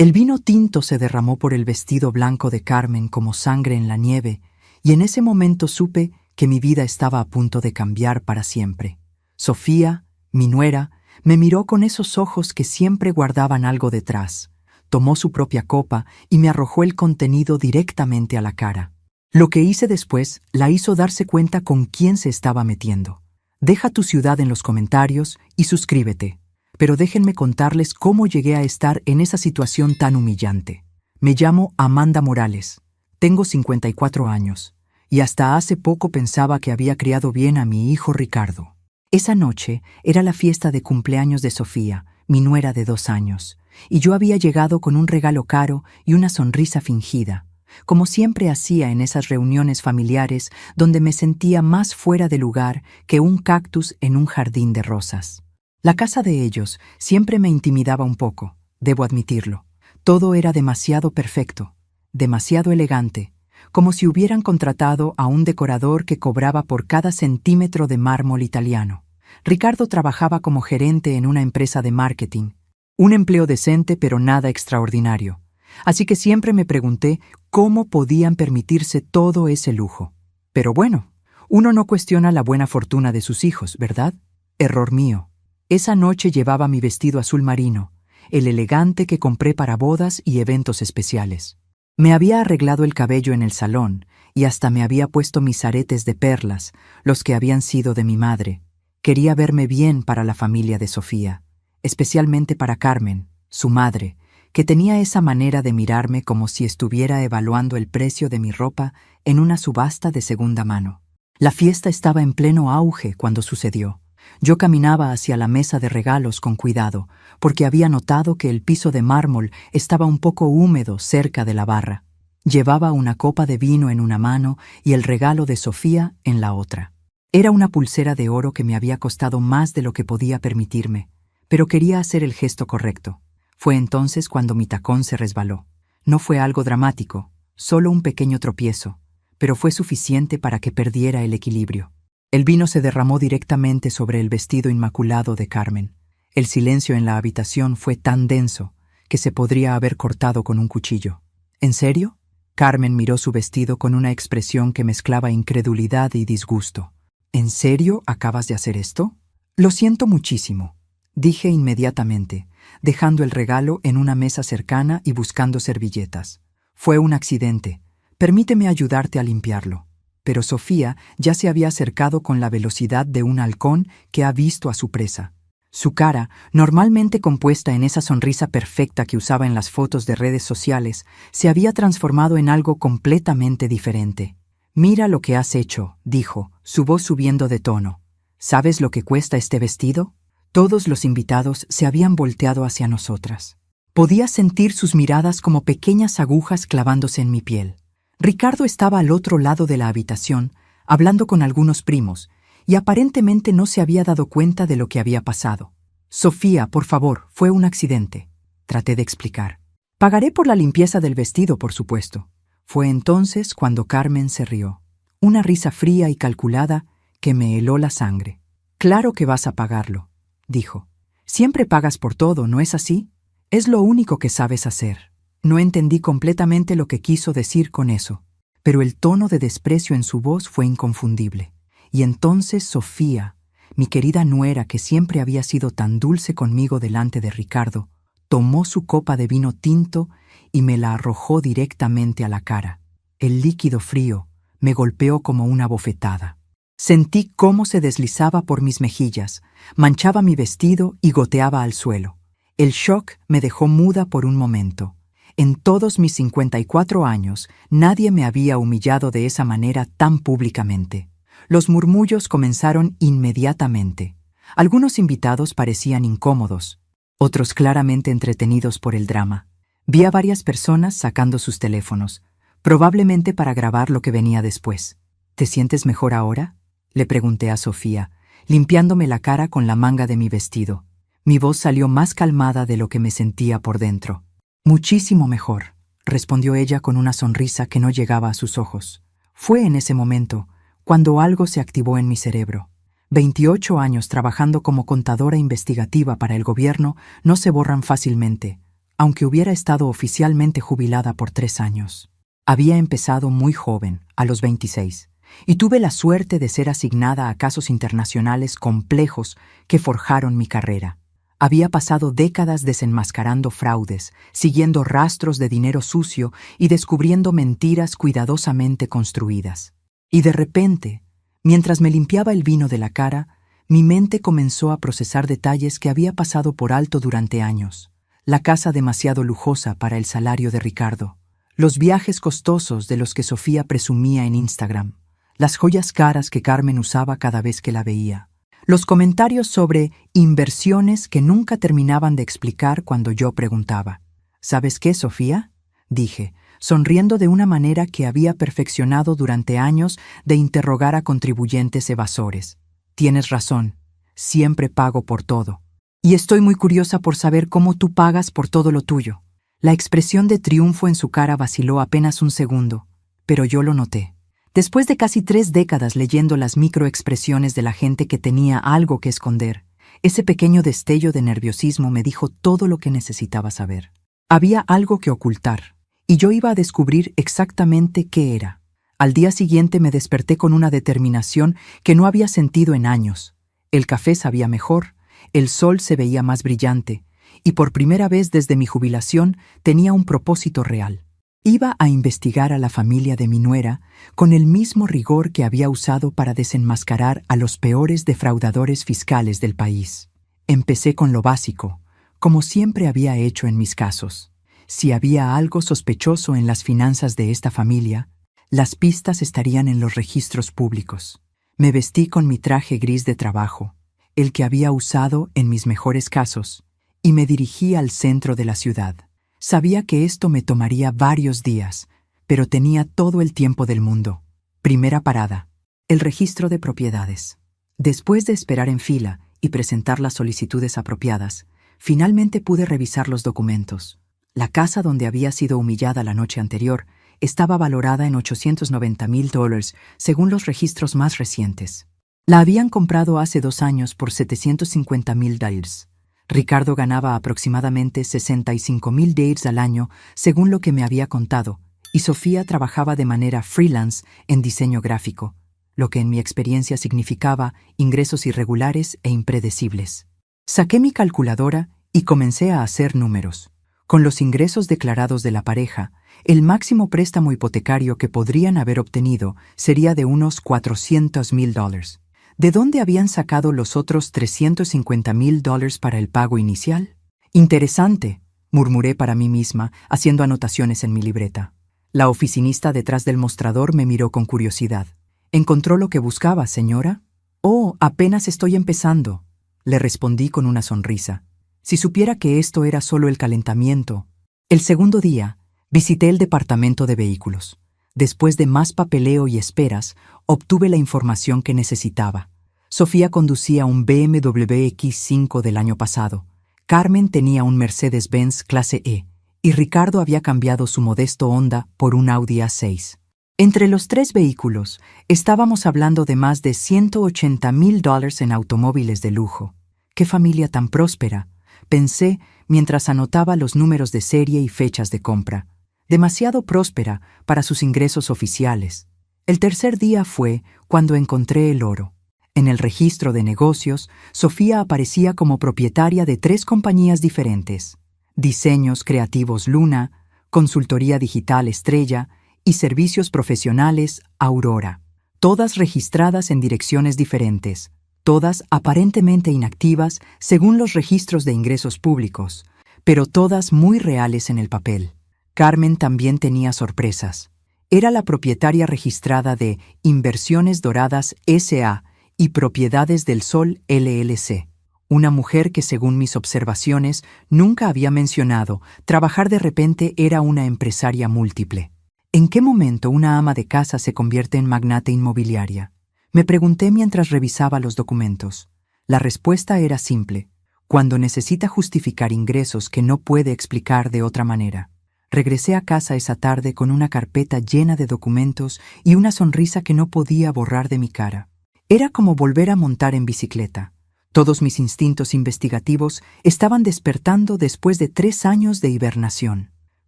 El vino tinto se derramó por el vestido blanco de Carmen como sangre en la nieve, y en ese momento supe que mi vida estaba a punto de cambiar para siempre. Sofía, mi nuera, me miró con esos ojos que siempre guardaban algo detrás. Tomó su propia copa y me arrojó el contenido directamente a la cara. Lo que hice después la hizo darse cuenta con quién se estaba metiendo. Deja tu ciudad en los comentarios y suscríbete. Pero déjenme contarles cómo llegué a estar en esa situación tan humillante. Me llamo Amanda Morales. Tengo 54 años. Y hasta hace poco pensaba que había criado bien a mi hijo Ricardo. Esa noche era la fiesta de cumpleaños de Sofía, mi nuera de 2 años, y yo había llegado con un regalo caro y una sonrisa fingida, como siempre hacía en esas reuniones familiares donde me sentía más fuera de lugar que un cactus en un jardín de rosas. La casa de ellos siempre me intimidaba un poco, debo admitirlo. Todo era demasiado perfecto, demasiado elegante, como si hubieran contratado a un decorador que cobraba por cada centímetro de mármol italiano. Ricardo trabajaba como gerente en una empresa de marketing, un empleo decente pero nada extraordinario, así que siempre me pregunté cómo podían permitirse todo ese lujo. Pero bueno, uno no cuestiona la buena fortuna de sus hijos, ¿verdad? Error mío. Esa noche llevaba mi vestido azul marino, el elegante que compré para bodas y eventos especiales. Me había arreglado el cabello en el salón y hasta me había puesto mis aretes de perlas, los que habían sido de mi madre. Quería verme bien para la familia de Sofía, especialmente para Carmen, su madre, que tenía esa manera de mirarme como si estuviera evaluando el precio de mi ropa en una subasta de segunda mano. La fiesta estaba en pleno auge cuando sucedió. Yo caminaba hacia la mesa de regalos con cuidado, porque había notado que el piso de mármol estaba un poco húmedo cerca de la barra. Llevaba una copa de vino en una mano y el regalo de Sofía en la otra. Era una pulsera de oro que me había costado más de lo que podía permitirme, pero quería hacer el gesto correcto. Fue entonces cuando mi tacón se resbaló. No fue algo dramático, solo un pequeño tropiezo, pero fue suficiente para que perdiera el equilibrio. El vino se derramó directamente sobre el vestido inmaculado de Carmen. El silencio en la habitación fue tan denso que se podría haber cortado con un cuchillo. ¿En serio? Carmen miró su vestido con una expresión que mezclaba incredulidad y disgusto. ¿En serio acabas de hacer esto? Lo siento muchísimo, dije inmediatamente, dejando el regalo en una mesa cercana y buscando servilletas. Fue un accidente. Permíteme ayudarte a limpiarlo. Pero Sofía ya se había acercado con la velocidad de un halcón que ha visto a su presa. Su cara, normalmente compuesta en esa sonrisa perfecta que usaba en las fotos de redes sociales, se había transformado en algo completamente diferente. «Mira lo que has hecho», dijo, su voz subiendo de tono. «¿Sabes lo que cuesta este vestido?» Todos los invitados se habían volteado hacia nosotras. Podía sentir sus miradas como pequeñas agujas clavándose en mi piel. Ricardo estaba al otro lado de la habitación, hablando con algunos primos, y aparentemente no se había dado cuenta de lo que había pasado. «Sofía, por favor, fue un accidente», traté de explicar. «Pagaré por la limpieza del vestido, por supuesto». Fue entonces cuando Carmen se rió. Una risa fría y calculada que me heló la sangre. «Claro que vas a pagarlo», dijo. «Siempre pagas por todo, ¿no es así? Es lo único que sabes hacer». No entendí completamente lo que quiso decir con eso, pero el tono de desprecio en su voz fue inconfundible. Y entonces Sofía, mi querida nuera que siempre había sido tan dulce conmigo delante de Ricardo, tomó su copa de vino tinto y me la arrojó directamente a la cara. El líquido frío me golpeó como una bofetada. Sentí cómo se deslizaba por mis mejillas, manchaba mi vestido y goteaba al suelo. El shock me dejó muda por un momento. En todos mis 54 años, nadie me había humillado de esa manera tan públicamente. Los murmullos comenzaron inmediatamente. Algunos invitados parecían incómodos, otros claramente entretenidos por el drama. Vi a varias personas sacando sus teléfonos, probablemente para grabar lo que venía después. ¿Te sientes mejor ahora?, le pregunté a Sofía, limpiándome la cara con la manga de mi vestido. Mi voz salió más calmada de lo que me sentía por dentro. «Muchísimo mejor», respondió ella con una sonrisa que no llegaba a sus ojos. Fue en ese momento cuando algo se activó en mi cerebro. 28 años trabajando como contadora investigativa para el gobierno no se borran fácilmente, aunque hubiera estado oficialmente jubilada por 3 años. Había empezado muy joven, a los 26, y tuve la suerte de ser asignada a casos internacionales complejos que forjaron mi carrera. Había pasado décadas desenmascarando fraudes, siguiendo rastros de dinero sucio y descubriendo mentiras cuidadosamente construidas. Y de repente, mientras me limpiaba el vino de la cara, mi mente comenzó a procesar detalles que había pasado por alto durante años. La casa demasiado lujosa para el salario de Ricardo, los viajes costosos de los que Sofía presumía en Instagram, las joyas caras que Carmen usaba cada vez que la veía, los comentarios sobre inversiones que nunca terminaban de explicar cuando yo preguntaba. ¿Sabes qué, Sofía?, dije, sonriendo de una manera que había perfeccionado durante años de interrogar a contribuyentes evasores. Tienes razón, siempre pago por todo. Y estoy muy curiosa por saber cómo tú pagas por todo lo tuyo. La expresión de triunfo en su cara vaciló apenas un segundo, pero yo lo noté. Después de casi 3 décadas leyendo las microexpresiones de la gente que tenía algo que esconder, ese pequeño destello de nerviosismo me dijo todo lo que necesitaba saber. Había algo que ocultar, y yo iba a descubrir exactamente qué era. Al día siguiente me desperté con una determinación que no había sentido en años. El café sabía mejor, el sol se veía más brillante, y por primera vez desde mi jubilación tenía un propósito real. Iba a investigar a la familia de mi nuera con el mismo rigor que había usado para desenmascarar a los peores defraudadores fiscales del país. Empecé con lo básico, como siempre había hecho en mis casos. Si había algo sospechoso en las finanzas de esta familia, las pistas estarían en los registros públicos. Me vestí con mi traje gris de trabajo, el que había usado en mis mejores casos, y me dirigí al centro de la ciudad. Sabía que esto me tomaría varios días, pero tenía todo el tiempo del mundo. Primera parada: el registro de propiedades. Después de esperar en fila y presentar las solicitudes apropiadas, finalmente pude revisar los documentos. La casa donde había sido humillada la noche anterior estaba valorada en $890,000 según los registros más recientes. La habían comprado hace 2 años por $750,000. Ricardo ganaba aproximadamente $65,000 al año, según lo que me había contado, y Sofía trabajaba de manera freelance en diseño gráfico, lo que en mi experiencia significaba ingresos irregulares e impredecibles. Saqué mi calculadora y comencé a hacer números. Con los ingresos declarados de la pareja, el máximo préstamo hipotecario que podrían haber obtenido sería de unos $400,000. ¿De dónde habían sacado los otros $350,000 para el pago inicial? Interesante, murmuré para mí misma, haciendo anotaciones en mi libreta. La oficinista detrás del mostrador me miró con curiosidad. ¿Encontró lo que buscaba, señora? Oh, apenas estoy empezando, le respondí con una sonrisa. Si supiera que esto era solo el calentamiento. El segundo día, visité el departamento de vehículos. Después de más papeleo y esperas, obtuve la información que necesitaba. Sofía conducía un BMW X5 del año pasado. Carmen tenía un Mercedes-Benz clase E, y Ricardo había cambiado su modesto Honda por un Audi A6. Entre los 3 vehículos, estábamos hablando de más de $180,000 en automóviles de lujo. ¡Qué familia tan próspera!, pensé mientras anotaba los números de serie y fechas de compra. Demasiado próspera para sus ingresos oficiales. El tercer día fue cuando encontré el oro. En el registro de negocios, Sofía aparecía como propietaria de 3 compañías diferentes: Diseños Creativos Luna, Consultoría Digital Estrella y Servicios Profesionales Aurora. Todas registradas en direcciones diferentes, todas aparentemente inactivas según los registros de ingresos públicos, pero todas muy reales en el papel. Carmen también tenía sorpresas. Era la propietaria registrada de Inversiones Doradas S.A. y Propiedades del Sol LLC, una mujer que, según mis observaciones, nunca había mencionado, trabajar de repente era una empresaria múltiple. ¿En qué momento una ama de casa se convierte en magnate inmobiliaria? Me pregunté mientras revisaba los documentos. La respuesta era simple: cuando necesita justificar ingresos que no puede explicar de otra manera. Regresé a casa esa tarde con una carpeta llena de documentos y una sonrisa que no podía borrar de mi cara. Era como volver a montar en bicicleta. Todos mis instintos investigativos estaban despertando después de 3 años de hibernación.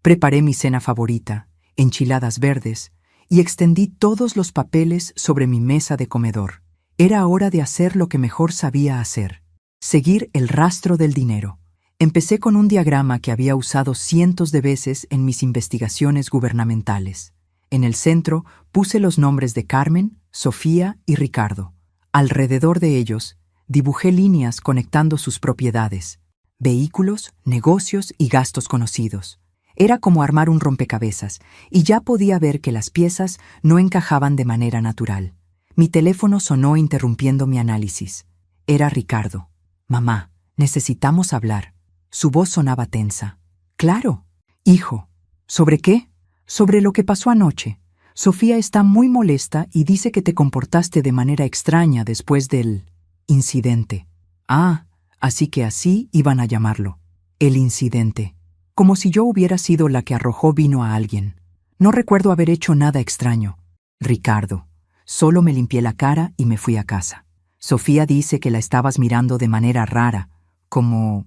Preparé mi cena favorita, enchiladas verdes, y extendí todos los papeles sobre mi mesa de comedor. Era hora de hacer lo que mejor sabía hacer: seguir el rastro del dinero. Empecé con un diagrama que había usado cientos de veces en mis investigaciones gubernamentales. En el centro puse los nombres de Carmen, Sofía y Ricardo. Alrededor de ellos dibujé líneas conectando sus propiedades, vehículos, negocios y gastos conocidos. Era como armar un rompecabezas, y ya podía ver que las piezas no encajaban de manera natural. Mi teléfono sonó interrumpiendo mi análisis. Era Ricardo. «Mamá, necesitamos hablar». Su voz sonaba tensa. «Claro, hijo». «¿Sobre qué?» «Sobre lo que pasó anoche. Sofía está muy molesta y dice que te comportaste de manera extraña después del incidente». «Ah, así que así iban a llamarlo. El incidente. Como si yo hubiera sido la que arrojó vino a alguien. No recuerdo haber hecho nada extraño. Ricardo, solo me limpié la cara y me fui a casa. Sofía dice que la estabas mirando de manera rara, como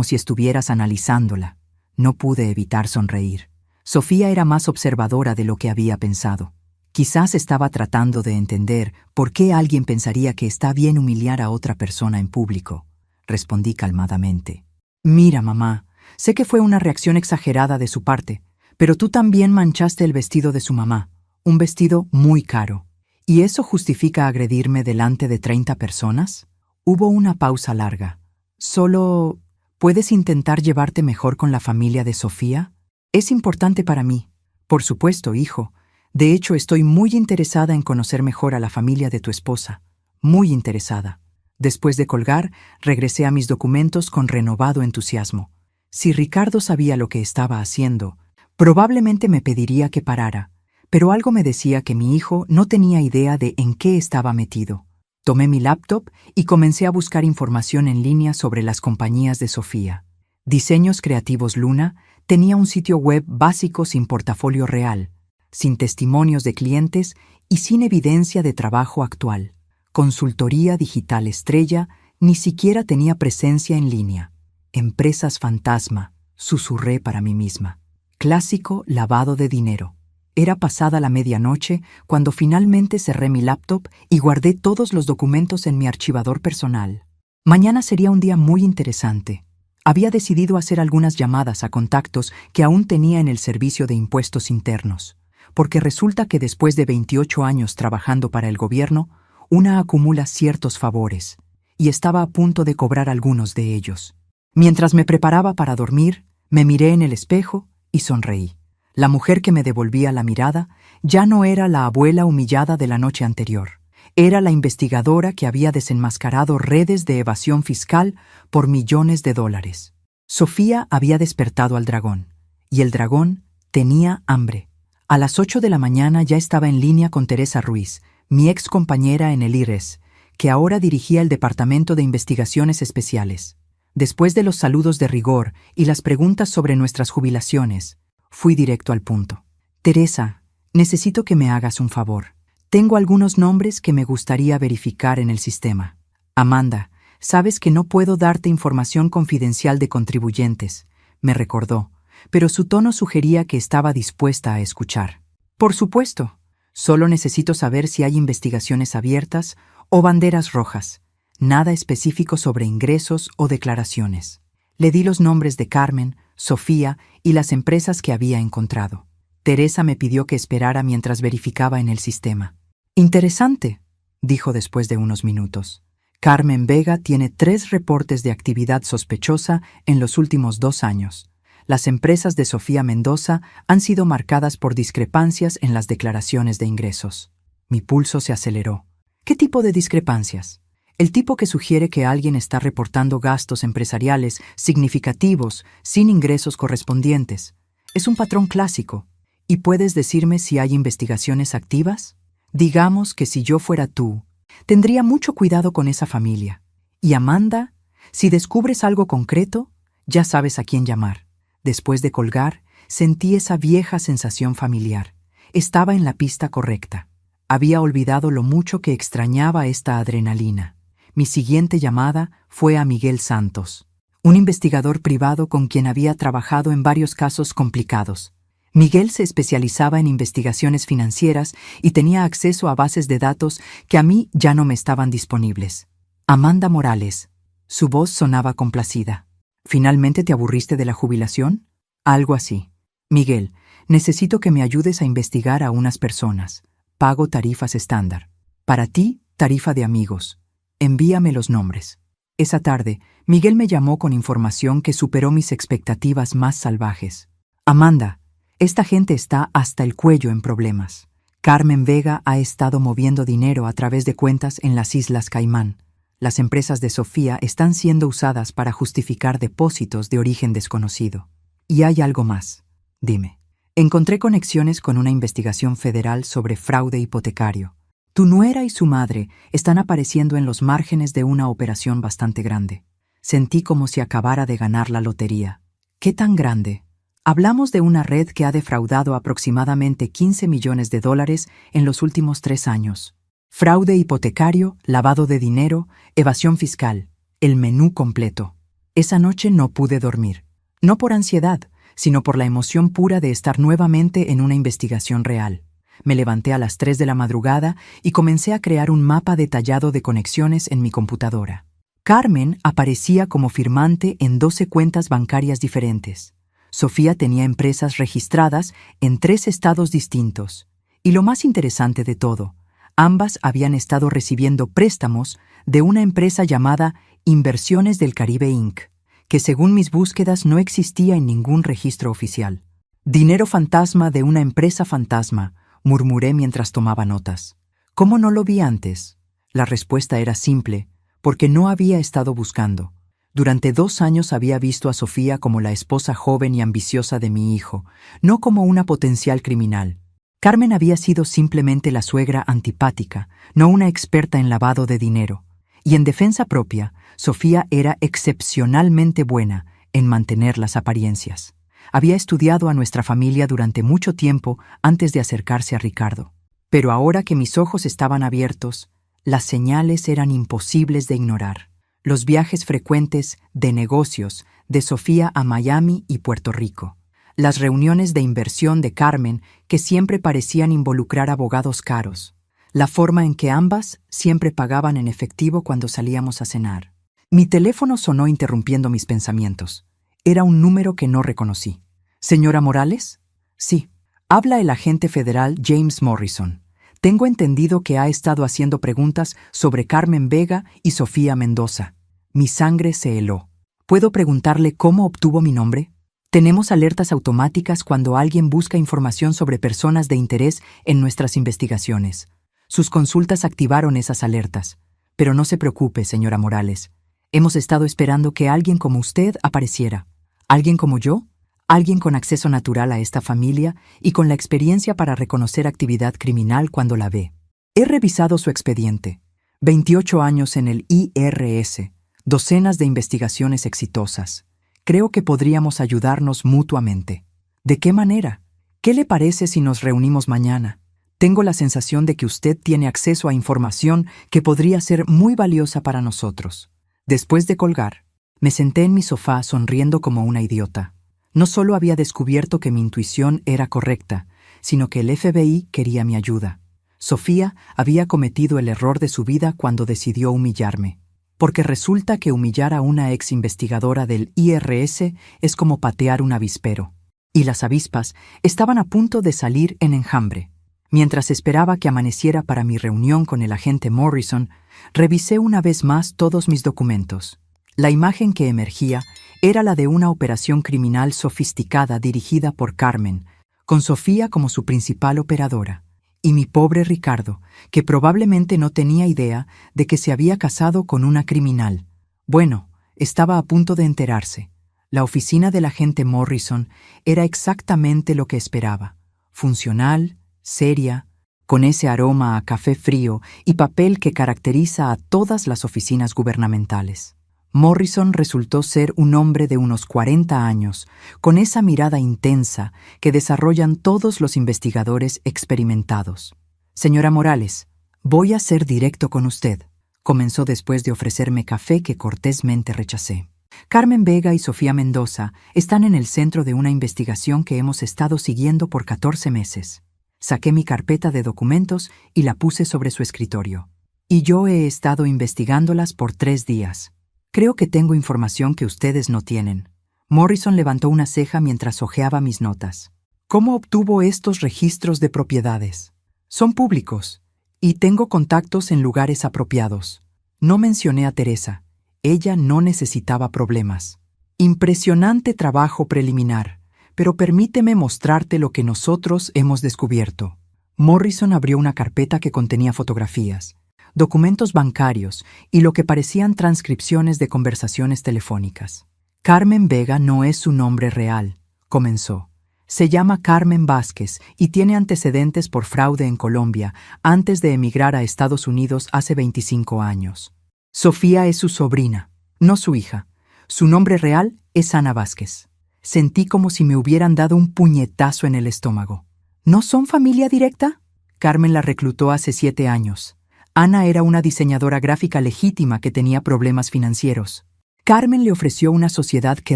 si estuvieras analizándola». No pude evitar sonreír. Sofía era más observadora de lo que había pensado. Quizás estaba tratando de entender por qué alguien pensaría que está bien humillar a otra persona en público. Respondí calmadamente. «Mira, mamá, sé que fue una reacción exagerada de su parte, pero tú también manchaste el vestido de su mamá, un vestido muy caro. ¿Y eso justifica agredirme delante de 30 personas?» Hubo una pausa larga. «Solo, ¿puedes intentar llevarte mejor con la familia de Sofía? Es importante para mí». «Por supuesto, hijo. De hecho, estoy muy interesada en conocer mejor a la familia de tu esposa. Muy interesada». Después de colgar, regresé a mis documentos con renovado entusiasmo. Si Ricardo sabía lo que estaba haciendo, probablemente me pediría que parara, pero algo me decía que mi hijo no tenía idea de en qué estaba metido. Tomé mi laptop y comencé a buscar información en línea sobre las compañías de Sofía. Diseños Creativos Luna tenía un sitio web básico sin portafolio real, sin testimonios de clientes y sin evidencia de trabajo actual. Consultoría Digital Estrella ni siquiera tenía presencia en línea. Empresas fantasma, susurré para mí misma. Clásico lavado de dinero. Era pasada la medianoche cuando finalmente cerré mi laptop y guardé todos los documentos en mi archivador personal. Mañana sería un día muy interesante. Había decidido hacer algunas llamadas a contactos que aún tenía en el Servicio de Impuestos Internos, porque resulta que después de 28 años trabajando para el gobierno, una acumula ciertos favores, y estaba a punto de cobrar algunos de ellos. Mientras me preparaba para dormir, me miré en el espejo y sonreí. La mujer que me devolvía la mirada ya no era la abuela humillada de la noche anterior. Era la investigadora que había desenmascarado redes de evasión fiscal por millones de dólares. Sofía había despertado al dragón, y el dragón tenía hambre. A las 8 de la mañana ya estaba en línea con Teresa Ruiz, mi ex compañera en el IRES, que ahora dirigía el Departamento de Investigaciones Especiales. Después de los saludos de rigor y las preguntas sobre nuestras jubilaciones, fui directo al punto. «Teresa, necesito que me hagas un favor. Tengo algunos nombres que me gustaría verificar en el sistema. Amanda, sabes que no puedo darte información confidencial de contribuyentes», me recordó, pero su tono sugería que estaba dispuesta a escuchar. «Por supuesto. Solo necesito saber si hay investigaciones abiertas o banderas rojas. Nada específico sobre ingresos o declaraciones». Le di los nombres de Carmen, Sofía y las empresas que había encontrado. Teresa me pidió que esperara mientras verificaba en el sistema. «Interesante», dijo después de unos minutos. «Carmen Vega tiene 3 reportes de actividad sospechosa en los últimos 2 años. Las empresas de Sofía Mendoza han sido marcadas por discrepancias en las declaraciones de ingresos». Mi pulso se aceleró. ¿Qué tipo de discrepancias? El tipo que sugiere que alguien está reportando gastos empresariales significativos sin ingresos correspondientes. Es un patrón clásico. ¿Y puedes decirme si hay investigaciones activas? Digamos que si yo fuera tú, tendría mucho cuidado con esa familia. Y Amanda, si descubres algo concreto, ya sabes a quién llamar. Después de colgar, sentí esa vieja sensación familiar. Estaba en la pista correcta. Había olvidado lo mucho que extrañaba esta adrenalina. Mi siguiente llamada fue a Miguel Santos, un investigador privado con quien había trabajado en varios casos complicados. Miguel se especializaba en investigaciones financieras y tenía acceso a bases de datos que a mí ya no me estaban disponibles. Amanda Morales. Su voz sonaba complacida. ¿Finalmente te aburriste de la jubilación? Algo así. Miguel, necesito que me ayudes a investigar a unas personas. Pago tarifas estándar. Para ti, tarifa de amigos. Envíame los nombres. Esa tarde, Miguel me llamó con información que superó mis expectativas más salvajes. Amanda, esta gente está hasta el cuello en problemas. Carmen Vega ha estado moviendo dinero a través de cuentas en las Islas Caimán. Las empresas de Sofía están siendo usadas para justificar depósitos de origen desconocido. Y hay algo más. Dime. Encontré conexiones con una investigación federal sobre fraude hipotecario. Tu nuera y su madre están apareciendo en los márgenes de una operación bastante grande. Sentí como si acabara de ganar la lotería. ¿Qué tan grande? Hablamos de una red que ha defraudado aproximadamente $15 millones en los últimos 3 años. Fraude hipotecario, lavado de dinero, evasión fiscal. El menú completo. Esa noche no pude dormir. No por ansiedad, sino por la emoción pura de estar nuevamente en una investigación real. Me levanté a las 3 de la madrugada y comencé a crear un mapa detallado de conexiones en mi computadora. Carmen aparecía como firmante en 12 cuentas bancarias diferentes. Sofía tenía empresas registradas en 3 estados distintos. Y lo más interesante de todo, ambas habían estado recibiendo préstamos de una empresa llamada Inversiones del Caribe Inc., que según mis búsquedas no existía en ningún registro oficial. Dinero fantasma de una empresa fantasma, murmuré mientras tomaba notas. ¿Cómo no lo vi antes? La respuesta era simple, porque no había estado buscando. Durante 2 años había visto a Sofía como la esposa joven y ambiciosa de mi hijo, no como una potencial criminal. Carmen había sido simplemente la suegra antipática, no una experta en lavado de dinero. Y en defensa propia, Sofía era excepcionalmente buena en mantener las apariencias. Había estudiado a nuestra familia durante mucho tiempo antes de acercarse a Ricardo. Pero ahora que mis ojos estaban abiertos, las señales eran imposibles de ignorar. Los viajes frecuentes de negocios de Sofía a Miami y Puerto Rico. Las reuniones de inversión de Carmen que siempre parecían involucrar abogados caros. La forma en que ambas siempre pagaban en efectivo cuando salíamos a cenar. Mi teléfono sonó interrumpiendo mis pensamientos. Era un número que no reconocí. ¿Señora Morales? Sí. Habla el agente federal James Morrison. Tengo entendido que ha estado haciendo preguntas sobre Carmen Vega y Sofía Mendoza. Mi sangre se heló. ¿Puedo preguntarle cómo obtuvo mi nombre? Tenemos alertas automáticas cuando alguien busca información sobre personas de interés en nuestras investigaciones. Sus consultas activaron esas alertas. Pero no se preocupe, señora Morales. Hemos estado esperando que alguien como usted apareciera. ¿Alguien como yo? Alguien con acceso natural a esta familia y con la experiencia para reconocer actividad criminal cuando la ve. He revisado su expediente. 28 años en el IRS, docenas de investigaciones exitosas. Creo que podríamos ayudarnos mutuamente. ¿De qué manera? ¿Qué le parece si nos reunimos mañana? Tengo la sensación de que usted tiene acceso a información que podría ser muy valiosa para nosotros. Después de colgar, me senté en mi sofá sonriendo como una idiota. No solo había descubierto que mi intuición era correcta, sino que el FBI quería mi ayuda. Sofía había cometido el error de su vida cuando decidió humillarme. Porque resulta que humillar a una ex investigadora del IRS es como patear un avispero. Y las avispas estaban a punto de salir en enjambre. Mientras esperaba que amaneciera para mi reunión con el agente Morrison, revisé una vez más todos mis documentos. La imagen que emergía era la de una operación criminal sofisticada dirigida por Carmen, con Sofía como su principal operadora, y mi pobre Ricardo, que probablemente no tenía idea de que se había casado con una criminal. Bueno, estaba a punto de enterarse. La oficina del agente Morrison era exactamente lo que esperaba. Funcional, seria, con ese aroma a café frío y papel que caracteriza a todas las oficinas gubernamentales. Morrison resultó ser un hombre de unos 40 años, con esa mirada intensa que desarrollan todos los investigadores experimentados. Señora Morales, voy a ser directo con usted. comenzó después de ofrecerme café que cortésmente rechacé. Carmen Vega y Sofía Mendoza están en el centro de una investigación que hemos estado siguiendo por 14 meses. Saqué mi carpeta de documentos y la puse sobre su escritorio. Y yo he estado investigándolas por 3 días. Creo que tengo información que ustedes no tienen. Morrison levantó una ceja mientras hojeaba mis notas. ¿Cómo obtuvo estos registros de propiedades? Son públicos, y tengo contactos en lugares apropiados. No mencioné a Teresa. Ella no necesitaba problemas. Impresionante trabajo preliminar, pero permíteme mostrarte lo que nosotros hemos descubierto. Morrison abrió una carpeta que contenía fotografías, documentos bancarios y lo que parecían transcripciones de conversaciones telefónicas. Carmen Vega no es su nombre real, comenzó. Se llama Carmen Vázquez y tiene antecedentes por fraude en Colombia antes de emigrar a Estados Unidos hace 25 años. Sofía es su sobrina, no su hija. Su nombre real es Ana Vázquez. Sentí como si me hubieran dado un puñetazo en el estómago. ¿No son familia directa? Carmen la reclutó hace 7 años. Ana era una diseñadora gráfica legítima que tenía problemas financieros. Carmen le ofreció una sociedad que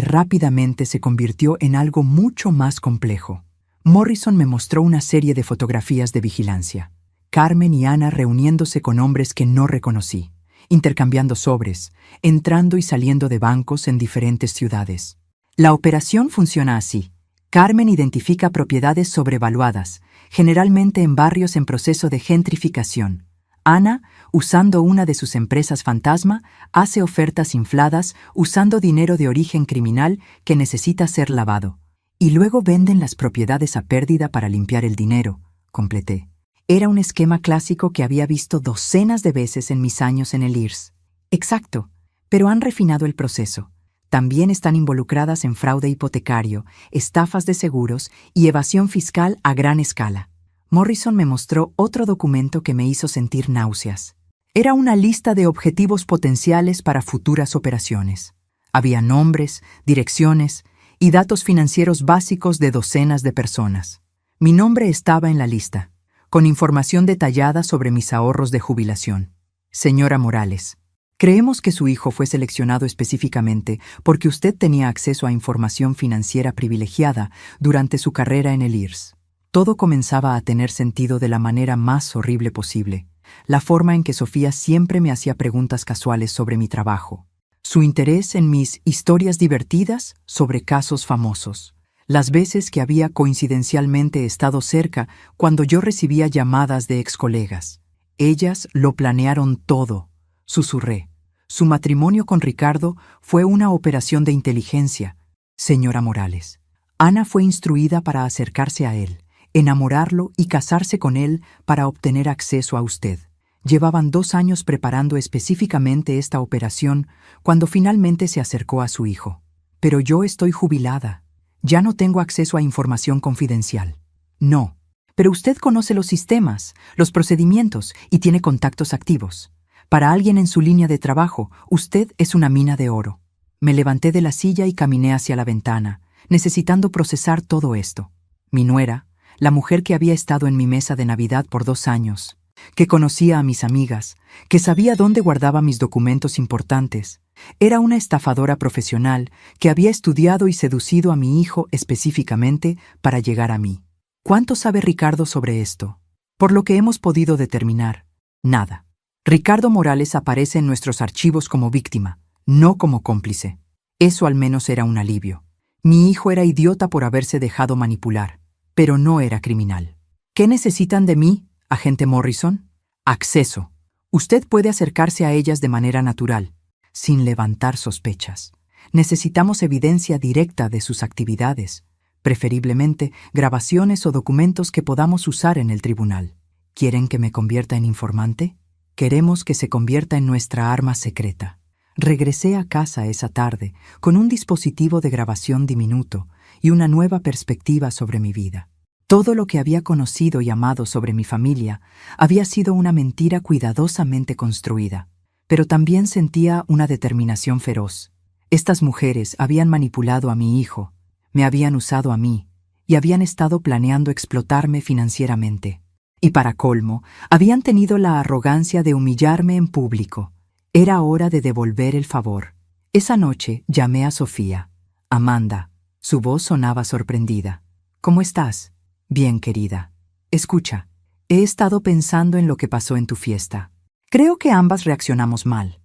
rápidamente se convirtió en algo mucho más complejo. Morrison me mostró una serie de fotografías de vigilancia. Carmen y Ana reuniéndose con hombres que no reconocí, intercambiando sobres, entrando y saliendo de bancos en diferentes ciudades. La operación funciona así. Carmen identifica propiedades sobrevaluadas, generalmente en barrios en proceso de gentrificación. Ana, usando una de sus empresas fantasma, hace ofertas infladas usando dinero de origen criminal que necesita ser lavado. Y luego venden las propiedades a pérdida para limpiar el dinero, completé. Era un esquema clásico que había visto docenas de veces en mis años en el IRS. Exacto, pero han refinado el proceso. También están involucradas en fraude hipotecario, estafas de seguros y evasión fiscal a gran escala. Morrison me mostró otro documento que me hizo sentir náuseas. Era una lista de objetivos potenciales para futuras operaciones. Había nombres, direcciones y datos financieros básicos de docenas de personas. Mi nombre estaba en la lista, con información detallada sobre mis ahorros de jubilación. Señora Morales, creemos que su hijo fue seleccionado específicamente porque usted tenía acceso a información financiera privilegiada durante su carrera en el IRS. Todo comenzaba a tener sentido de la manera más horrible posible. La forma en que Sofía siempre me hacía preguntas casuales sobre mi trabajo. Su interés en mis historias divertidas sobre casos famosos. Las veces que había coincidencialmente estado cerca cuando yo recibía llamadas de excolegas. Ellas lo planearon todo, susurré. Su matrimonio con Ricardo fue una operación de inteligencia, señora Morales. Ana fue instruida para acercarse a él, enamorarlo y casarse con él para obtener acceso a usted. Llevaban 2 años preparando específicamente esta operación cuando finalmente se acercó a su hijo. Pero yo estoy jubilada. Ya no tengo acceso a información confidencial. No, pero usted conoce los sistemas, los procedimientos y tiene contactos activos. Para alguien en su línea de trabajo, usted es una mina de oro. Me levanté de la silla y caminé hacia la ventana, necesitando procesar todo esto. Mi nuera, la mujer que había estado en mi mesa de Navidad por 2 años, que conocía a mis amigas, que sabía dónde guardaba mis documentos importantes, era una estafadora profesional que había estudiado y seducido a mi hijo específicamente para llegar a mí. ¿Cuánto sabe Ricardo sobre esto? Por lo que hemos podido determinar, nada. Ricardo Morales aparece en nuestros archivos como víctima, no como cómplice. Eso al menos era un alivio. Mi hijo era idiota por haberse dejado manipular, pero no era criminal. ¿Qué necesitan de mí, agente Morrison? Acceso. Usted puede acercarse a ellas de manera natural, sin levantar sospechas. Necesitamos evidencia directa de sus actividades, preferiblemente grabaciones o documentos que podamos usar en el tribunal. ¿Quieren que me convierta en informante? Queremos que se convierta en nuestra arma secreta. Regresé a casa esa tarde con un dispositivo de grabación diminuto y una nueva perspectiva sobre mi vida. Todo lo que había conocido y amado sobre mi familia había sido una mentira cuidadosamente construida, pero también sentía una determinación feroz. Estas mujeres habían manipulado a mi hijo, me habían usado a mí y habían estado planeando explotarme financieramente. Y para colmo, habían tenido la arrogancia de humillarme en público, Era hora de devolver el favor. Esa noche llamé a Sofía. Amanda. Su voz sonaba sorprendida. ¿Cómo estás? Bien, querida. Escucha, he estado pensando en lo que pasó en tu fiesta. Creo que ambas reaccionamos mal.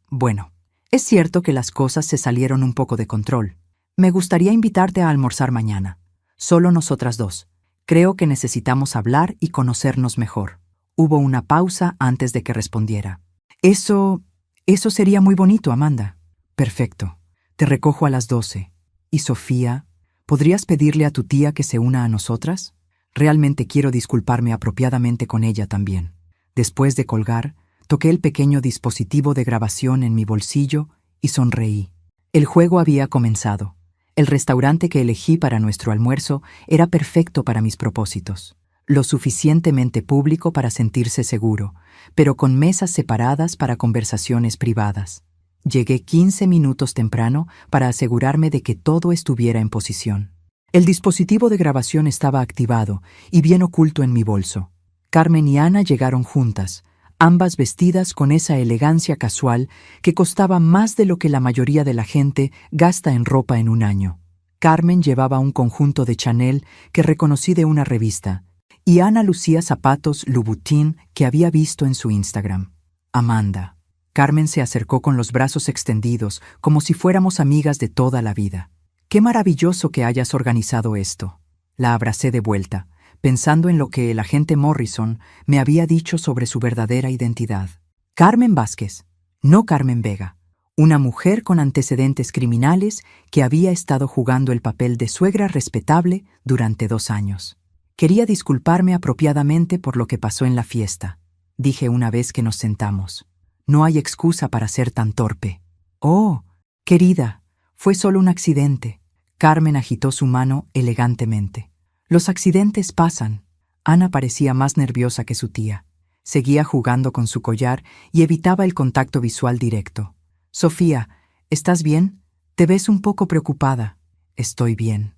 Bueno, es cierto que las cosas se salieron un poco de control. Me gustaría invitarte a almorzar mañana. Solo nosotras dos. Creo que necesitamos hablar y conocernos mejor. Hubo una pausa antes de que respondiera. Eso sería muy bonito, Amanda. Perfecto. Te recojo a las 12. ¿Y Sofía? ¿Podrías pedirle a tu tía que se una a nosotras? Realmente quiero disculparme apropiadamente con ella también. Después de colgar, toqué el pequeño dispositivo de grabación en mi bolsillo y sonreí. El juego había comenzado. El restaurante que elegí para nuestro almuerzo era perfecto para mis propósitos. Lo suficientemente público para sentirse seguro, pero con mesas separadas para conversaciones privadas. Llegué 15 minutos temprano para asegurarme de que todo estuviera en posición. El dispositivo de grabación estaba activado y bien oculto en mi bolso. Carmen y Ana llegaron juntas, ambas vestidas con esa elegancia casual que costaba más de lo que la mayoría de la gente gasta en ropa en un año. Carmen llevaba un conjunto de Chanel que reconocí de una revista, y Ana lucía zapatos Louboutin que había visto en su Instagram. Amanda. Carmen se acercó con los brazos extendidos, como si fuéramos amigas de toda la vida. «Qué maravilloso que hayas organizado esto». La abracé de vuelta, pensando en lo que el agente Morrison me había dicho sobre su verdadera identidad. Carmen Vázquez, no Carmen Vega, una mujer con antecedentes criminales que había estado jugando el papel de suegra respetable durante 2 años. Quería disculparme apropiadamente por lo que pasó en la fiesta, dije una vez que nos sentamos. No hay excusa para ser tan torpe. Oh, querida, fue solo un accidente. Carmen agitó su mano elegantemente. Los accidentes pasan. Ana parecía más nerviosa que su tía. Seguía jugando con su collar y evitaba el contacto visual directo. Sofía, ¿estás bien? Te ves un poco preocupada. Estoy bien.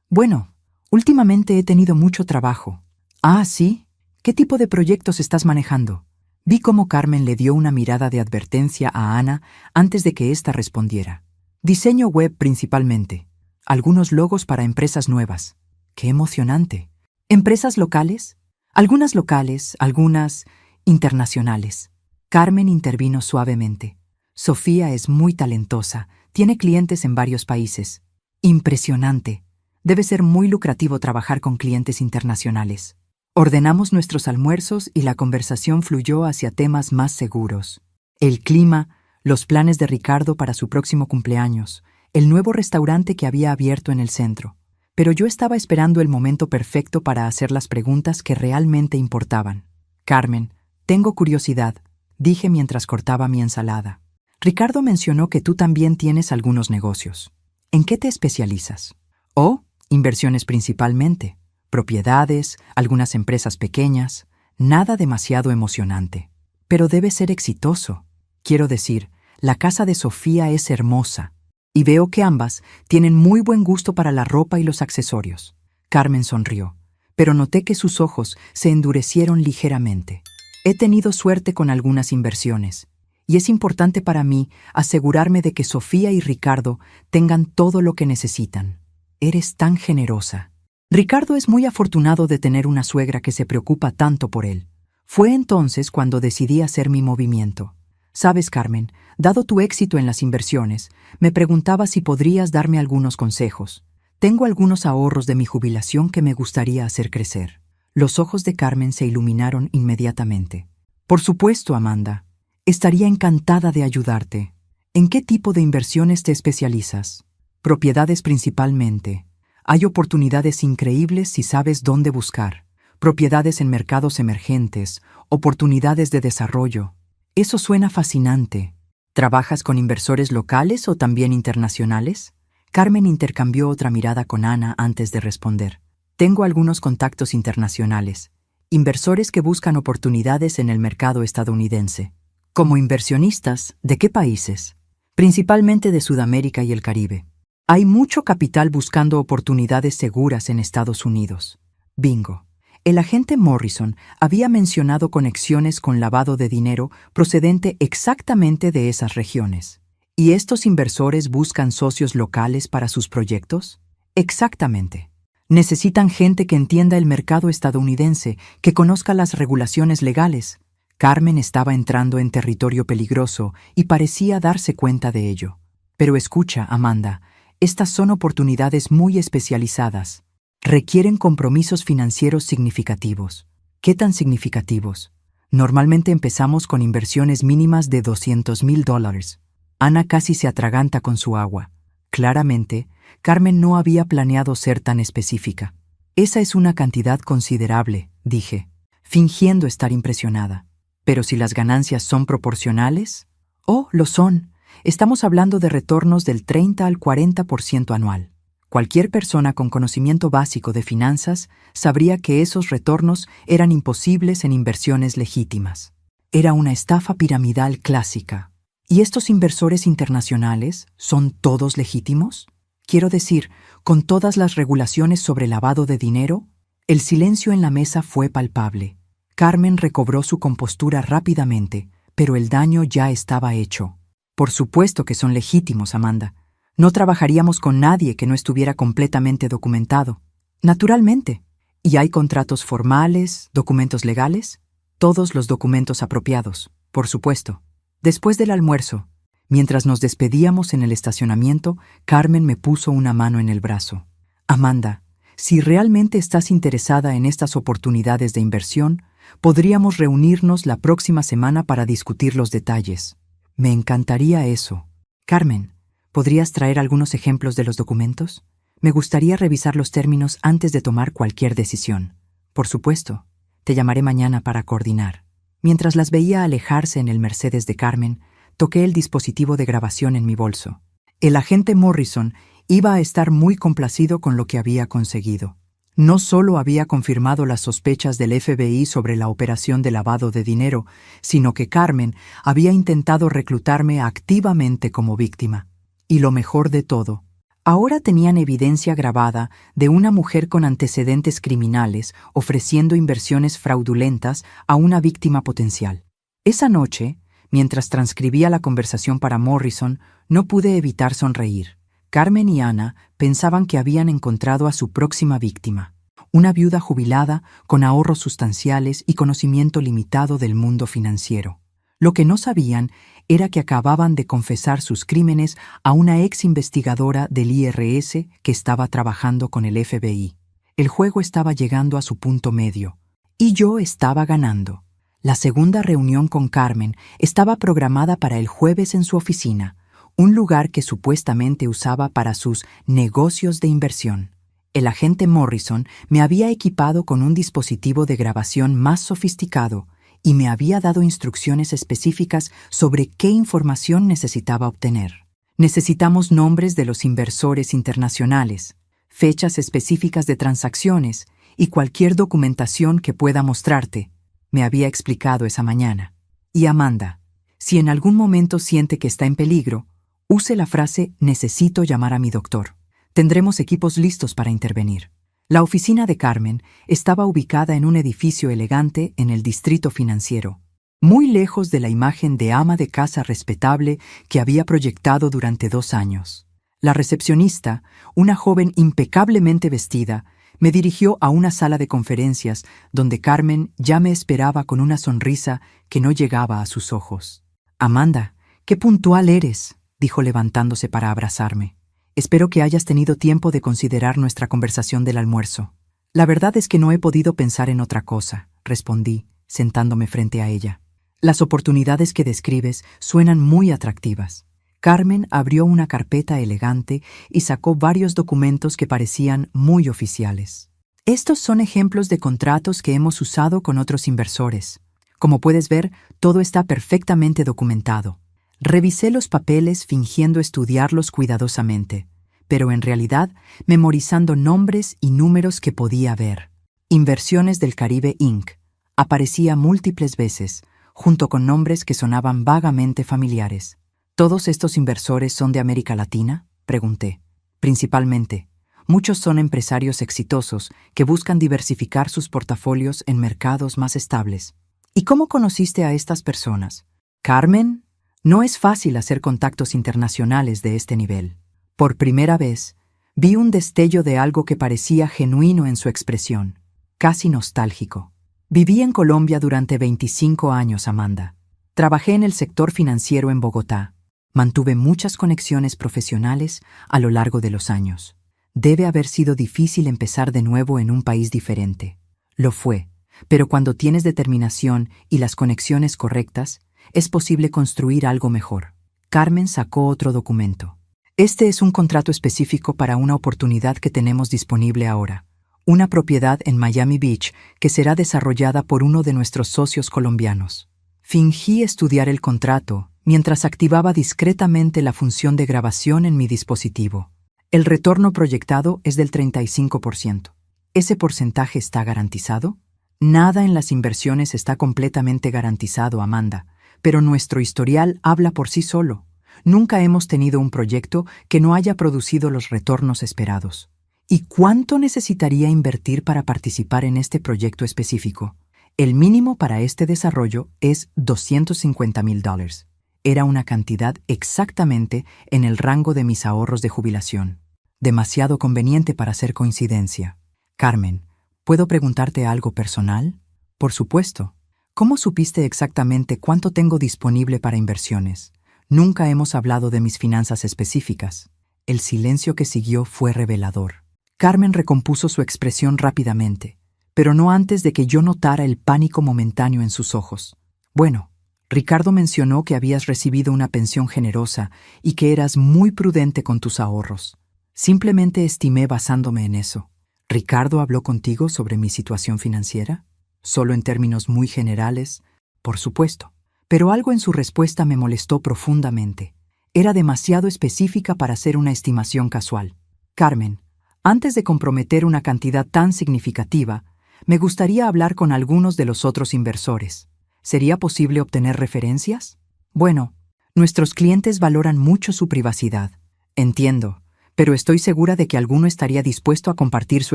Bueno, últimamente he tenido mucho trabajo. Ah, ¿sí? ¿Qué tipo de proyectos estás manejando? Vi cómo Carmen le dio una mirada de advertencia a Ana antes de que ésta respondiera. Diseño web principalmente. Algunos logos para empresas nuevas. ¡Qué emocionante! ¿Empresas locales? Algunas locales, algunas internacionales. Carmen intervino suavemente. Sofía es muy talentosa, tiene clientes en varios países. Impresionante. Debe ser muy lucrativo trabajar con clientes internacionales. Ordenamos nuestros almuerzos y la conversación fluyó hacia temas más seguros. El clima, los planes de Ricardo para su próximo cumpleaños, el nuevo restaurante que había abierto en el centro. Pero yo estaba esperando el momento perfecto para hacer las preguntas que realmente importaban. Carmen, tengo curiosidad, dije mientras cortaba mi ensalada. Ricardo mencionó que tú también tienes algunos negocios. ¿En qué te especializas? Oh, inversiones principalmente. Propiedades, algunas empresas pequeñas, nada demasiado emocionante. Pero debe ser exitoso. Quiero decir, la casa de Sofía es hermosa, y veo que ambas tienen muy buen gusto para la ropa y los accesorios. Carmen sonrió, pero noté que sus ojos se endurecieron ligeramente. He tenido suerte con algunas inversiones, y es importante para mí asegurarme de que Sofía y Ricardo tengan todo lo que necesitan. Eres tan generosa. Ricardo es muy afortunado de tener una suegra que se preocupa tanto por él. Fue entonces cuando decidí hacer mi movimiento. Sabes, Carmen, dado tu éxito en las inversiones, me preguntaba si podrías darme algunos consejos. Tengo algunos ahorros de mi jubilación que me gustaría hacer crecer. Los ojos de Carmen se iluminaron inmediatamente. Por supuesto, Amanda. Estaría encantada de ayudarte. ¿En qué tipo de inversiones te especializas? Propiedades principalmente. Hay oportunidades increíbles si sabes dónde buscar. Propiedades en mercados emergentes, oportunidades de desarrollo. Eso suena fascinante. ¿Trabajas con inversores locales o también internacionales? Carmen intercambió otra mirada con Ana antes de responder. Tengo algunos contactos internacionales. Inversores que buscan oportunidades en el mercado estadounidense. Como inversionistas, ¿de qué países? Principalmente de Sudamérica y el Caribe. Hay mucho capital buscando oportunidades seguras en Estados Unidos. Bingo. El agente Morrison había mencionado conexiones con lavado de dinero procedente exactamente de esas regiones. ¿Y estos inversores buscan socios locales para sus proyectos? Exactamente. Necesitan gente que entienda el mercado estadounidense, que conozca las regulaciones legales. Carmen estaba entrando en territorio peligroso y parecía darse cuenta de ello. Pero escucha, Amanda, estas son oportunidades muy especializadas. Requieren compromisos financieros significativos. ¿Qué tan significativos? Normalmente empezamos con inversiones mínimas de $200,000. Ana casi se atraganta con su agua. Claramente, Carmen no había planeado ser tan específica. Esa es una cantidad considerable, dije, fingiendo estar impresionada. ¿Pero si las ganancias son proporcionales? Oh, lo son. Estamos hablando de retornos del 30 al 40% anual. Cualquier persona con conocimiento básico de finanzas sabría que esos retornos eran imposibles en inversiones legítimas. Era una estafa piramidal clásica. ¿Y estos inversores internacionales son todos legítimos? Quiero decir, con todas las regulaciones sobre lavado de dinero. El silencio en la mesa fue palpable. Carmen recobró su compostura rápidamente, pero el daño ya estaba hecho. Por supuesto que son legítimos, Amanda. No trabajaríamos con nadie que no estuviera completamente documentado. Naturalmente. ¿Y hay contratos formales, documentos legales? Todos los documentos apropiados, por supuesto. Después del almuerzo, mientras nos despedíamos en el estacionamiento, Carmen me puso una mano en el brazo. Amanda, si realmente estás interesada en estas oportunidades de inversión, podríamos reunirnos la próxima semana para discutir los detalles. Me encantaría eso. Carmen, ¿podrías traer algunos ejemplos de los documentos? Me gustaría revisar los términos antes de tomar cualquier decisión. Por supuesto. Te llamaré mañana para coordinar. Mientras las veía alejarse en el Mercedes de Carmen, toqué el dispositivo de grabación en mi bolso. El agente Morrison iba a estar muy complacido con lo que había conseguido. No solo había confirmado las sospechas del FBI sobre la operación de lavado de dinero, sino que Carmen había intentado reclutarme activamente como víctima. Y lo mejor de todo, ahora tenían evidencia grabada de una mujer con antecedentes criminales ofreciendo inversiones fraudulentas a una víctima potencial. Esa noche, mientras transcribía la conversación para Morrison, no pude evitar sonreír. Carmen y Ana pensaban que habían encontrado a su próxima víctima, una viuda jubilada con ahorros sustanciales y conocimiento limitado del mundo financiero. Lo que no sabían era que acababan de confesar sus crímenes a una ex investigadora del IRS que estaba trabajando con el FBI. El juego estaba llegando a su punto medio, y yo estaba ganando. La segunda reunión con Carmen estaba programada para el jueves en su oficina, un lugar que supuestamente usaba para sus negocios de inversión. El agente Morrison me había equipado con un dispositivo de grabación más sofisticado y me había dado instrucciones específicas sobre qué información necesitaba obtener. Necesitamos nombres de los inversores internacionales, fechas específicas de transacciones y cualquier documentación que pueda mostrarte, me había explicado esa mañana. Y Amanda, si en algún momento siente que está en peligro, use la frase «necesito llamar a mi doctor». Tendremos equipos listos para intervenir. La oficina de Carmen estaba ubicada en un edificio elegante en el distrito financiero, muy lejos de la imagen de ama de casa respetable que había proyectado durante 2 años. La recepcionista, una joven impecablemente vestida, me dirigió a una sala de conferencias donde Carmen ya me esperaba con una sonrisa que no llegaba a sus ojos. «Amanda, qué puntual eres», dijo levantándose para abrazarme. «Espero que hayas tenido tiempo de considerar nuestra conversación del almuerzo». «La verdad es que no he podido pensar en otra cosa», respondí, sentándome frente a ella. «Las oportunidades que describes suenan muy atractivas». Carmen abrió una carpeta elegante y sacó varios documentos que parecían muy oficiales. «Estos son ejemplos de contratos que hemos usado con otros inversores. Como puedes ver, todo está perfectamente documentado». Revisé los papeles fingiendo estudiarlos cuidadosamente, pero en realidad memorizando nombres y números que podía ver. Inversiones del Caribe Inc. Aparecía múltiples veces, junto con nombres que sonaban vagamente familiares. ¿Todos estos inversores son de América Latina?, pregunté. Principalmente. Muchos son empresarios exitosos que buscan diversificar sus portafolios en mercados más estables. ¿Y cómo conociste a estas personas? Carmen, no es fácil hacer contactos internacionales de este nivel. Por primera vez, vi un destello de algo que parecía genuino en su expresión, casi nostálgico. Viví en Colombia durante 25 años, Amanda. Trabajé en el sector financiero en Bogotá. Mantuve muchas conexiones profesionales a lo largo de los años. Debe haber sido difícil empezar de nuevo en un país diferente. Lo fue, pero cuando tienes determinación y las conexiones correctas, es posible construir algo mejor. Carmen sacó otro documento. Este es un contrato específico para una oportunidad que tenemos disponible ahora. Una propiedad en Miami Beach que será desarrollada por uno de nuestros socios colombianos. Fingí estudiar el contrato mientras activaba discretamente la función de grabación en mi dispositivo. El retorno proyectado es del 35%. ¿Ese porcentaje está garantizado? Nada en las inversiones está completamente garantizado, Amanda, pero nuestro historial habla por sí solo. Nunca hemos tenido un proyecto que no haya producido los retornos esperados. ¿Y cuánto necesitaría invertir para participar en este proyecto específico? El mínimo para este desarrollo es $250,000. Era una cantidad exactamente en el rango de mis ahorros de jubilación. Demasiado conveniente para ser coincidencia. Carmen, ¿puedo preguntarte algo personal? Por supuesto. ¿Cómo supiste exactamente cuánto tengo disponible para inversiones? Nunca hemos hablado de mis finanzas específicas. El silencio que siguió fue revelador. Carmen recompuso su expresión rápidamente, pero no antes de que yo notara el pánico momentáneo en sus ojos. Bueno, Ricardo mencionó que habías recibido una pensión generosa y que eras muy prudente con tus ahorros. Simplemente estimé basándome en eso. ¿Ricardo habló contigo sobre mi situación financiera? Solo en términos muy generales, por supuesto. Pero algo en su respuesta me molestó profundamente. Era demasiado específica para ser una estimación casual. Carmen, antes de comprometer una cantidad tan significativa, me gustaría hablar con algunos de los otros inversores. ¿Sería posible obtener referencias? Bueno, nuestros clientes valoran mucho su privacidad. Entiendo, pero estoy segura de que alguno estaría dispuesto a compartir su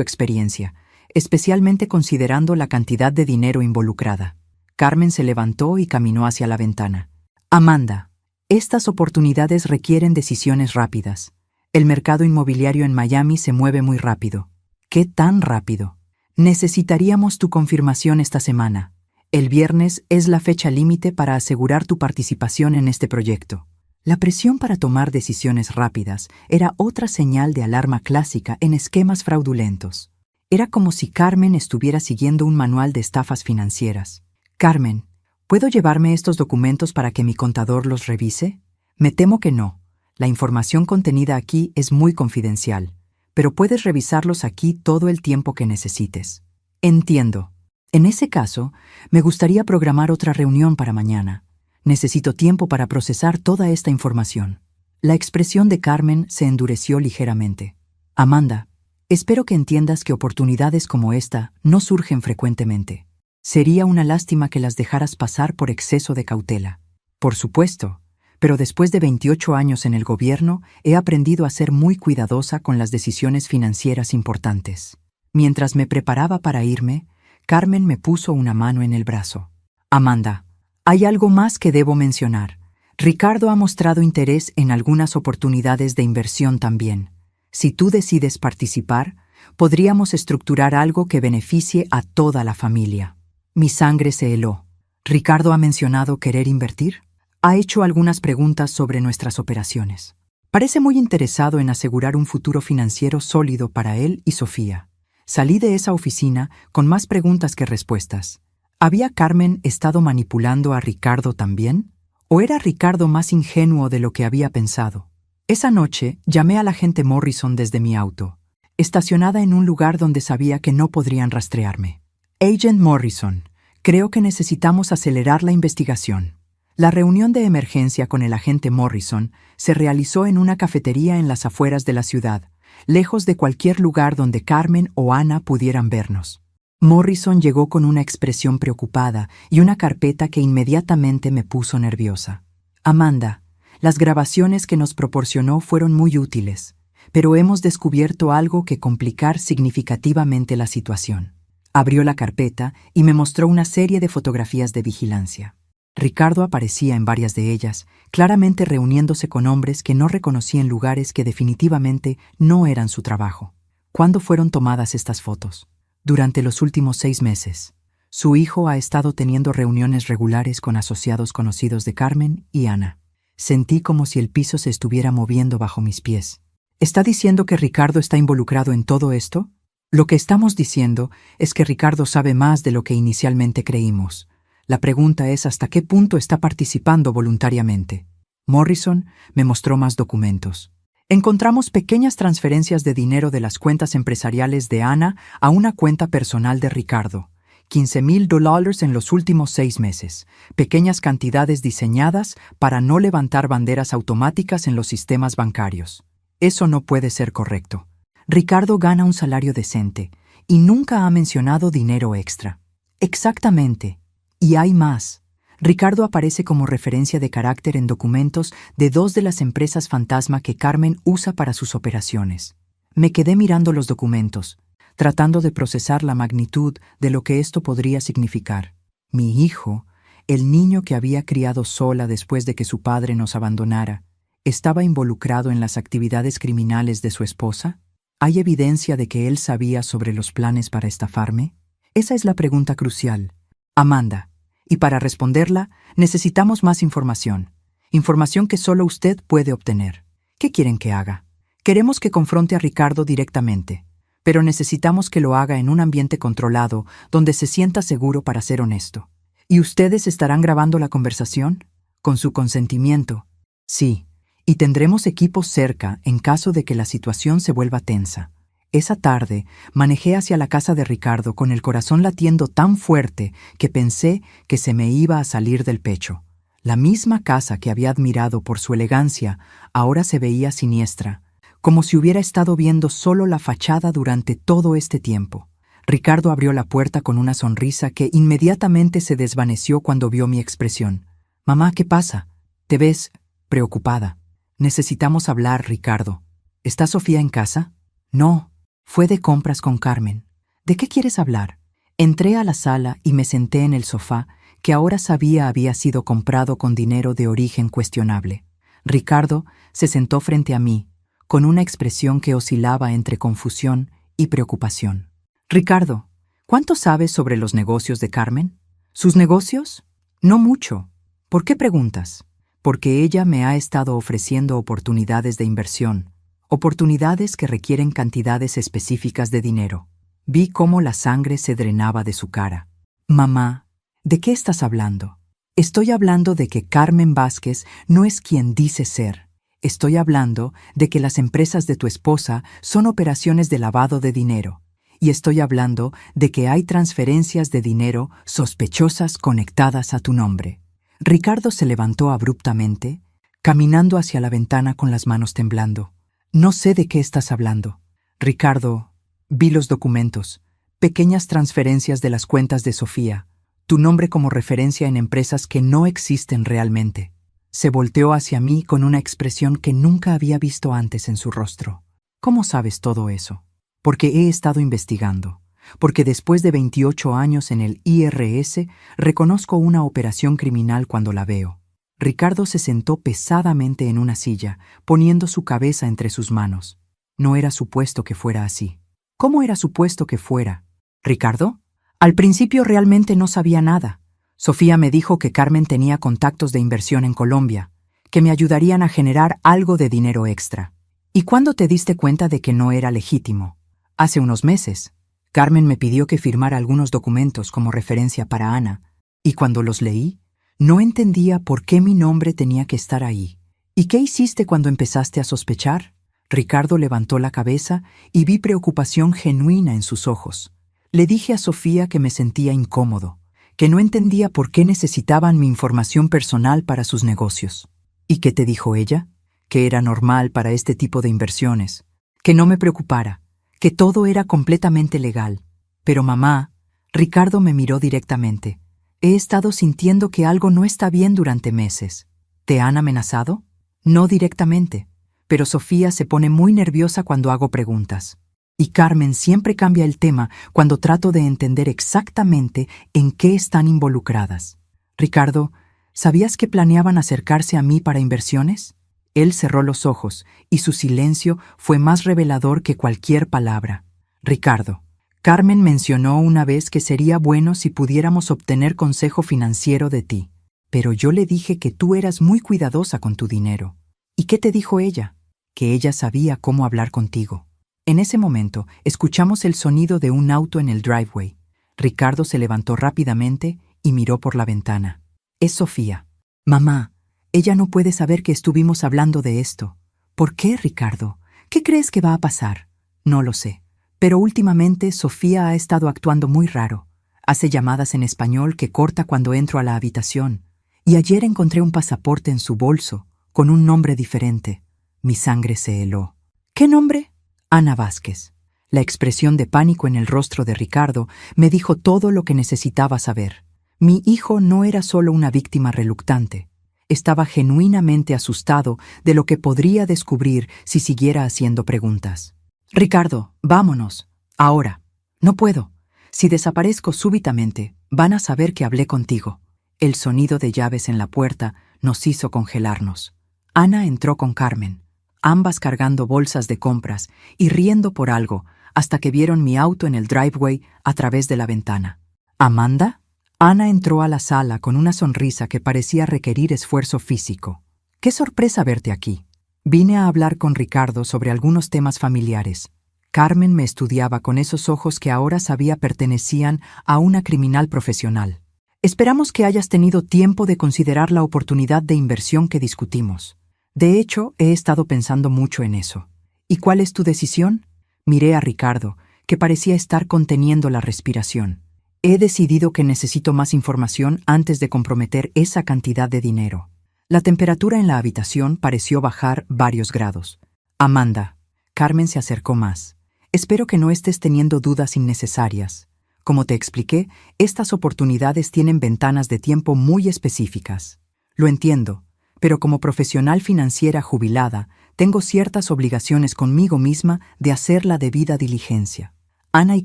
experiencia, especialmente considerando la cantidad de dinero involucrada. Carmen se levantó y caminó hacia la ventana. Amanda, estas oportunidades requieren decisiones rápidas. El mercado inmobiliario en Miami se mueve muy rápido. ¿Qué tan rápido? Necesitaríamos tu confirmación esta semana. El viernes es la fecha límite para asegurar tu participación en este proyecto. La presión para tomar decisiones rápidas era otra señal de alarma clásica en esquemas fraudulentos. Era como si Carmen estuviera siguiendo un manual de estafas financieras. Carmen, ¿puedo llevarme estos documentos para que mi contador los revise? Me temo que no. La información contenida aquí es muy confidencial, pero puedes revisarlos aquí todo el tiempo que necesites. Entiendo. En ese caso, me gustaría programar otra reunión para mañana. Necesito tiempo para procesar toda esta información. La expresión de Carmen se endureció ligeramente. Amanda, espero que entiendas que oportunidades como esta no surgen frecuentemente. Sería una lástima que las dejaras pasar por exceso de cautela. Por supuesto, pero después de 28 años en el gobierno, he aprendido a ser muy cuidadosa con las decisiones financieras importantes. Mientras me preparaba para irme, Carmen me puso una mano en el brazo. Amanda, hay algo más que debo mencionar. Ricardo ha mostrado interés en algunas oportunidades de inversión también. Si tú decides participar, podríamos estructurar algo que beneficie a toda la familia. Mi sangre se heló. ¿Ricardo ha mencionado querer invertir? Ha hecho algunas preguntas sobre nuestras operaciones. Parece muy interesado en asegurar un futuro financiero sólido para él y Sofía. Salí de esa oficina con más preguntas que respuestas. ¿Había Carmen estado manipulando a Ricardo también? ¿O era Ricardo más ingenuo de lo que había pensado? Esa noche llamé al agente Morrison desde mi auto, estacionada en un lugar donde sabía que no podrían rastrearme. Agent Morrison, creo que necesitamos acelerar la investigación. La reunión de emergencia con el agente Morrison se realizó en una cafetería en las afueras de la ciudad, lejos de cualquier lugar donde Carmen o Ana pudieran vernos. Morrison llegó con una expresión preocupada y una carpeta que inmediatamente me puso nerviosa. Amanda, las grabaciones que nos proporcionó fueron muy útiles, pero hemos descubierto algo que complicar significativamente la situación. Abrió la carpeta y me mostró una serie de fotografías de vigilancia. Ricardo aparecía en varias de ellas, claramente reuniéndose con hombres que no reconocí en lugares que definitivamente no eran su trabajo. ¿Cuándo fueron tomadas estas fotos? Durante los últimos 6 meses. Su hijo ha estado teniendo reuniones regulares con asociados conocidos de Carmen y Ana. Sentí como si el piso se estuviera moviendo bajo mis pies. ¿Está diciendo que Ricardo está involucrado en todo esto? Lo que estamos diciendo es que Ricardo sabe más de lo que inicialmente creímos. La pregunta es hasta qué punto está participando voluntariamente. Morrison me mostró más documentos. Encontramos pequeñas transferencias de dinero de las cuentas empresariales de Ana a una cuenta personal de Ricardo. $15,000 en los últimos 6 meses. Pequeñas cantidades diseñadas para no levantar banderas automáticas en los sistemas bancarios. Eso no puede ser correcto. Ricardo gana un salario decente y nunca ha mencionado dinero extra. Exactamente. Y hay más. Ricardo aparece como referencia de carácter en documentos de 2 de las empresas fantasma que Carmen usa para sus operaciones. Me quedé mirando los documentos, tratando de procesar la magnitud de lo que esto podría significar. Mi hijo, el niño que había criado sola después de que su padre nos abandonara, ¿estaba involucrado en las actividades criminales de su esposa? ¿Hay evidencia de que él sabía sobre los planes para estafarme? Esa es la pregunta crucial. Amanda, y para responderla, necesitamos más información. Información que solo usted puede obtener. ¿Qué quieren que haga? Queremos que confronte a Ricardo directamente, pero necesitamos que lo haga en un ambiente controlado, donde se sienta seguro para ser honesto. ¿Y ustedes estarán grabando la conversación? ¿Con su consentimiento? Sí, y tendremos equipos cerca en caso de que la situación se vuelva tensa. Esa tarde manejé hacia la casa de Ricardo con el corazón latiendo tan fuerte que pensé que se me iba a salir del pecho. La misma casa que había admirado por su elegancia ahora se veía siniestra, como si hubiera estado viendo solo la fachada durante todo este tiempo. Ricardo abrió la puerta con una sonrisa que inmediatamente se desvaneció cuando vio mi expresión. «Mamá, ¿qué pasa? Te ves preocupada». «Necesitamos hablar, Ricardo. ¿Está Sofía en casa?» «No, fue de compras con Carmen». «¿De qué quieres hablar?» Entré a la sala y me senté en el sofá, que ahora sabía había sido comprado con dinero de origen cuestionable. Ricardo se sentó frente a mí, con una expresión que oscilaba entre confusión y preocupación. «Ricardo, ¿cuánto sabes sobre los negocios de Carmen?» «¿Sus negocios?» «No mucho». «¿Por qué preguntas?» «Porque ella me ha estado ofreciendo oportunidades de inversión, oportunidades que requieren cantidades específicas de dinero». Vi cómo la sangre se drenaba de su cara. «Mamá, ¿de qué estás hablando?» «Estoy hablando de que Carmen Vázquez no es quien dice ser. Estoy hablando de que las empresas de tu esposa son operaciones de lavado de dinero. Y estoy hablando de que hay transferencias de dinero sospechosas conectadas a tu nombre». Ricardo se levantó abruptamente, caminando hacia la ventana con las manos temblando. «No sé de qué estás hablando». «Ricardo, vi los documentos, pequeñas transferencias de las cuentas de Sofía, tu nombre como referencia en empresas que no existen realmente». Se volteó hacia mí con una expresión que nunca había visto antes en su rostro. «¿Cómo sabes todo eso?» «Porque he estado investigando. Porque después de 28 años en el IRS, reconozco una operación criminal cuando la veo». Ricardo se sentó pesadamente en una silla, poniendo su cabeza entre sus manos. No era supuesto que fuera así. ¿Cómo era supuesto que fuera? ¿Ricardo? Al principio realmente no sabía nada. Sofía me dijo que Carmen tenía contactos de inversión en Colombia, que me ayudarían a generar algo de dinero extra. ¿Y cuándo te diste cuenta de que no era legítimo? Hace unos meses. Carmen me pidió que firmara algunos documentos como referencia para Ana, y cuando los leí, no entendía por qué mi nombre tenía que estar ahí. ¿Y qué hiciste cuando empezaste a sospechar? Ricardo levantó la cabeza y vi preocupación genuina en sus ojos. Le dije a Sofía que me sentía incómodo, que no entendía por qué necesitaban mi información personal para sus negocios. ¿Y qué te dijo ella? Que era normal para este tipo de inversiones, que no me preocupara, que todo era completamente legal. Pero mamá, Ricardo me miró directamente. He estado sintiendo que algo no está bien durante meses. ¿Te han amenazado? No directamente, pero Sofía se pone muy nerviosa cuando hago preguntas. Y Carmen siempre cambia el tema cuando trato de entender exactamente en qué están involucradas. Ricardo, ¿sabías que planeaban acercarse a mí para inversiones? Él cerró los ojos y su silencio fue más revelador que cualquier palabra. Ricardo, Carmen mencionó una vez que sería bueno si pudiéramos obtener consejo financiero de ti, pero yo le dije que tú eras muy cuidadosa con tu dinero. ¿Y qué te dijo ella? Que ella sabía cómo hablar contigo. En ese momento, escuchamos el sonido de un auto en el driveway. Ricardo se levantó rápidamente y miró por la ventana. Es Sofía. Mamá, ella no puede saber que estuvimos hablando de esto. ¿Por qué, Ricardo? ¿Qué crees que va a pasar? No lo sé. Pero últimamente Sofía ha estado actuando muy raro. Hace llamadas en español que corta cuando entro a la habitación. Y ayer encontré un pasaporte en su bolso, con un nombre diferente. Mi sangre se heló. ¿Qué nombre? Ana Vázquez. La expresión de pánico en el rostro de Ricardo me dijo todo lo que necesitaba saber. Mi hijo no era solo una víctima reluctante. Estaba genuinamente asustado de lo que podría descubrir si siguiera haciendo preguntas. Ricardo, vámonos. Ahora. No puedo. Si desaparezco súbitamente, van a saber que hablé contigo. El sonido de llaves en la puerta nos hizo congelarnos. Ana entró con Carmen, ambas cargando bolsas de compras y riendo por algo, hasta que vieron mi auto en el driveway a través de la ventana. ¿Amanda? Ana entró a la sala con una sonrisa que parecía requerir esfuerzo físico. ¡Qué sorpresa verte aquí! Vine a hablar con Ricardo sobre algunos temas familiares. Carmen me estudiaba con esos ojos que ahora sabía pertenecían a una criminal profesional. Esperamos que hayas tenido tiempo de considerar la oportunidad de inversión que discutimos. De hecho, he estado pensando mucho en eso. ¿Y cuál es tu decisión? Miré a Ricardo, que parecía estar conteniendo la respiración. He decidido que necesito más información antes de comprometer esa cantidad de dinero. La temperatura en la habitación pareció bajar varios grados. Amanda, Carmen se acercó más. Espero que no estés teniendo dudas innecesarias. Como te expliqué, estas oportunidades tienen ventanas de tiempo muy específicas. Lo entiendo, pero como profesional financiera jubilada, tengo ciertas obligaciones conmigo misma de hacer la debida diligencia. Ana y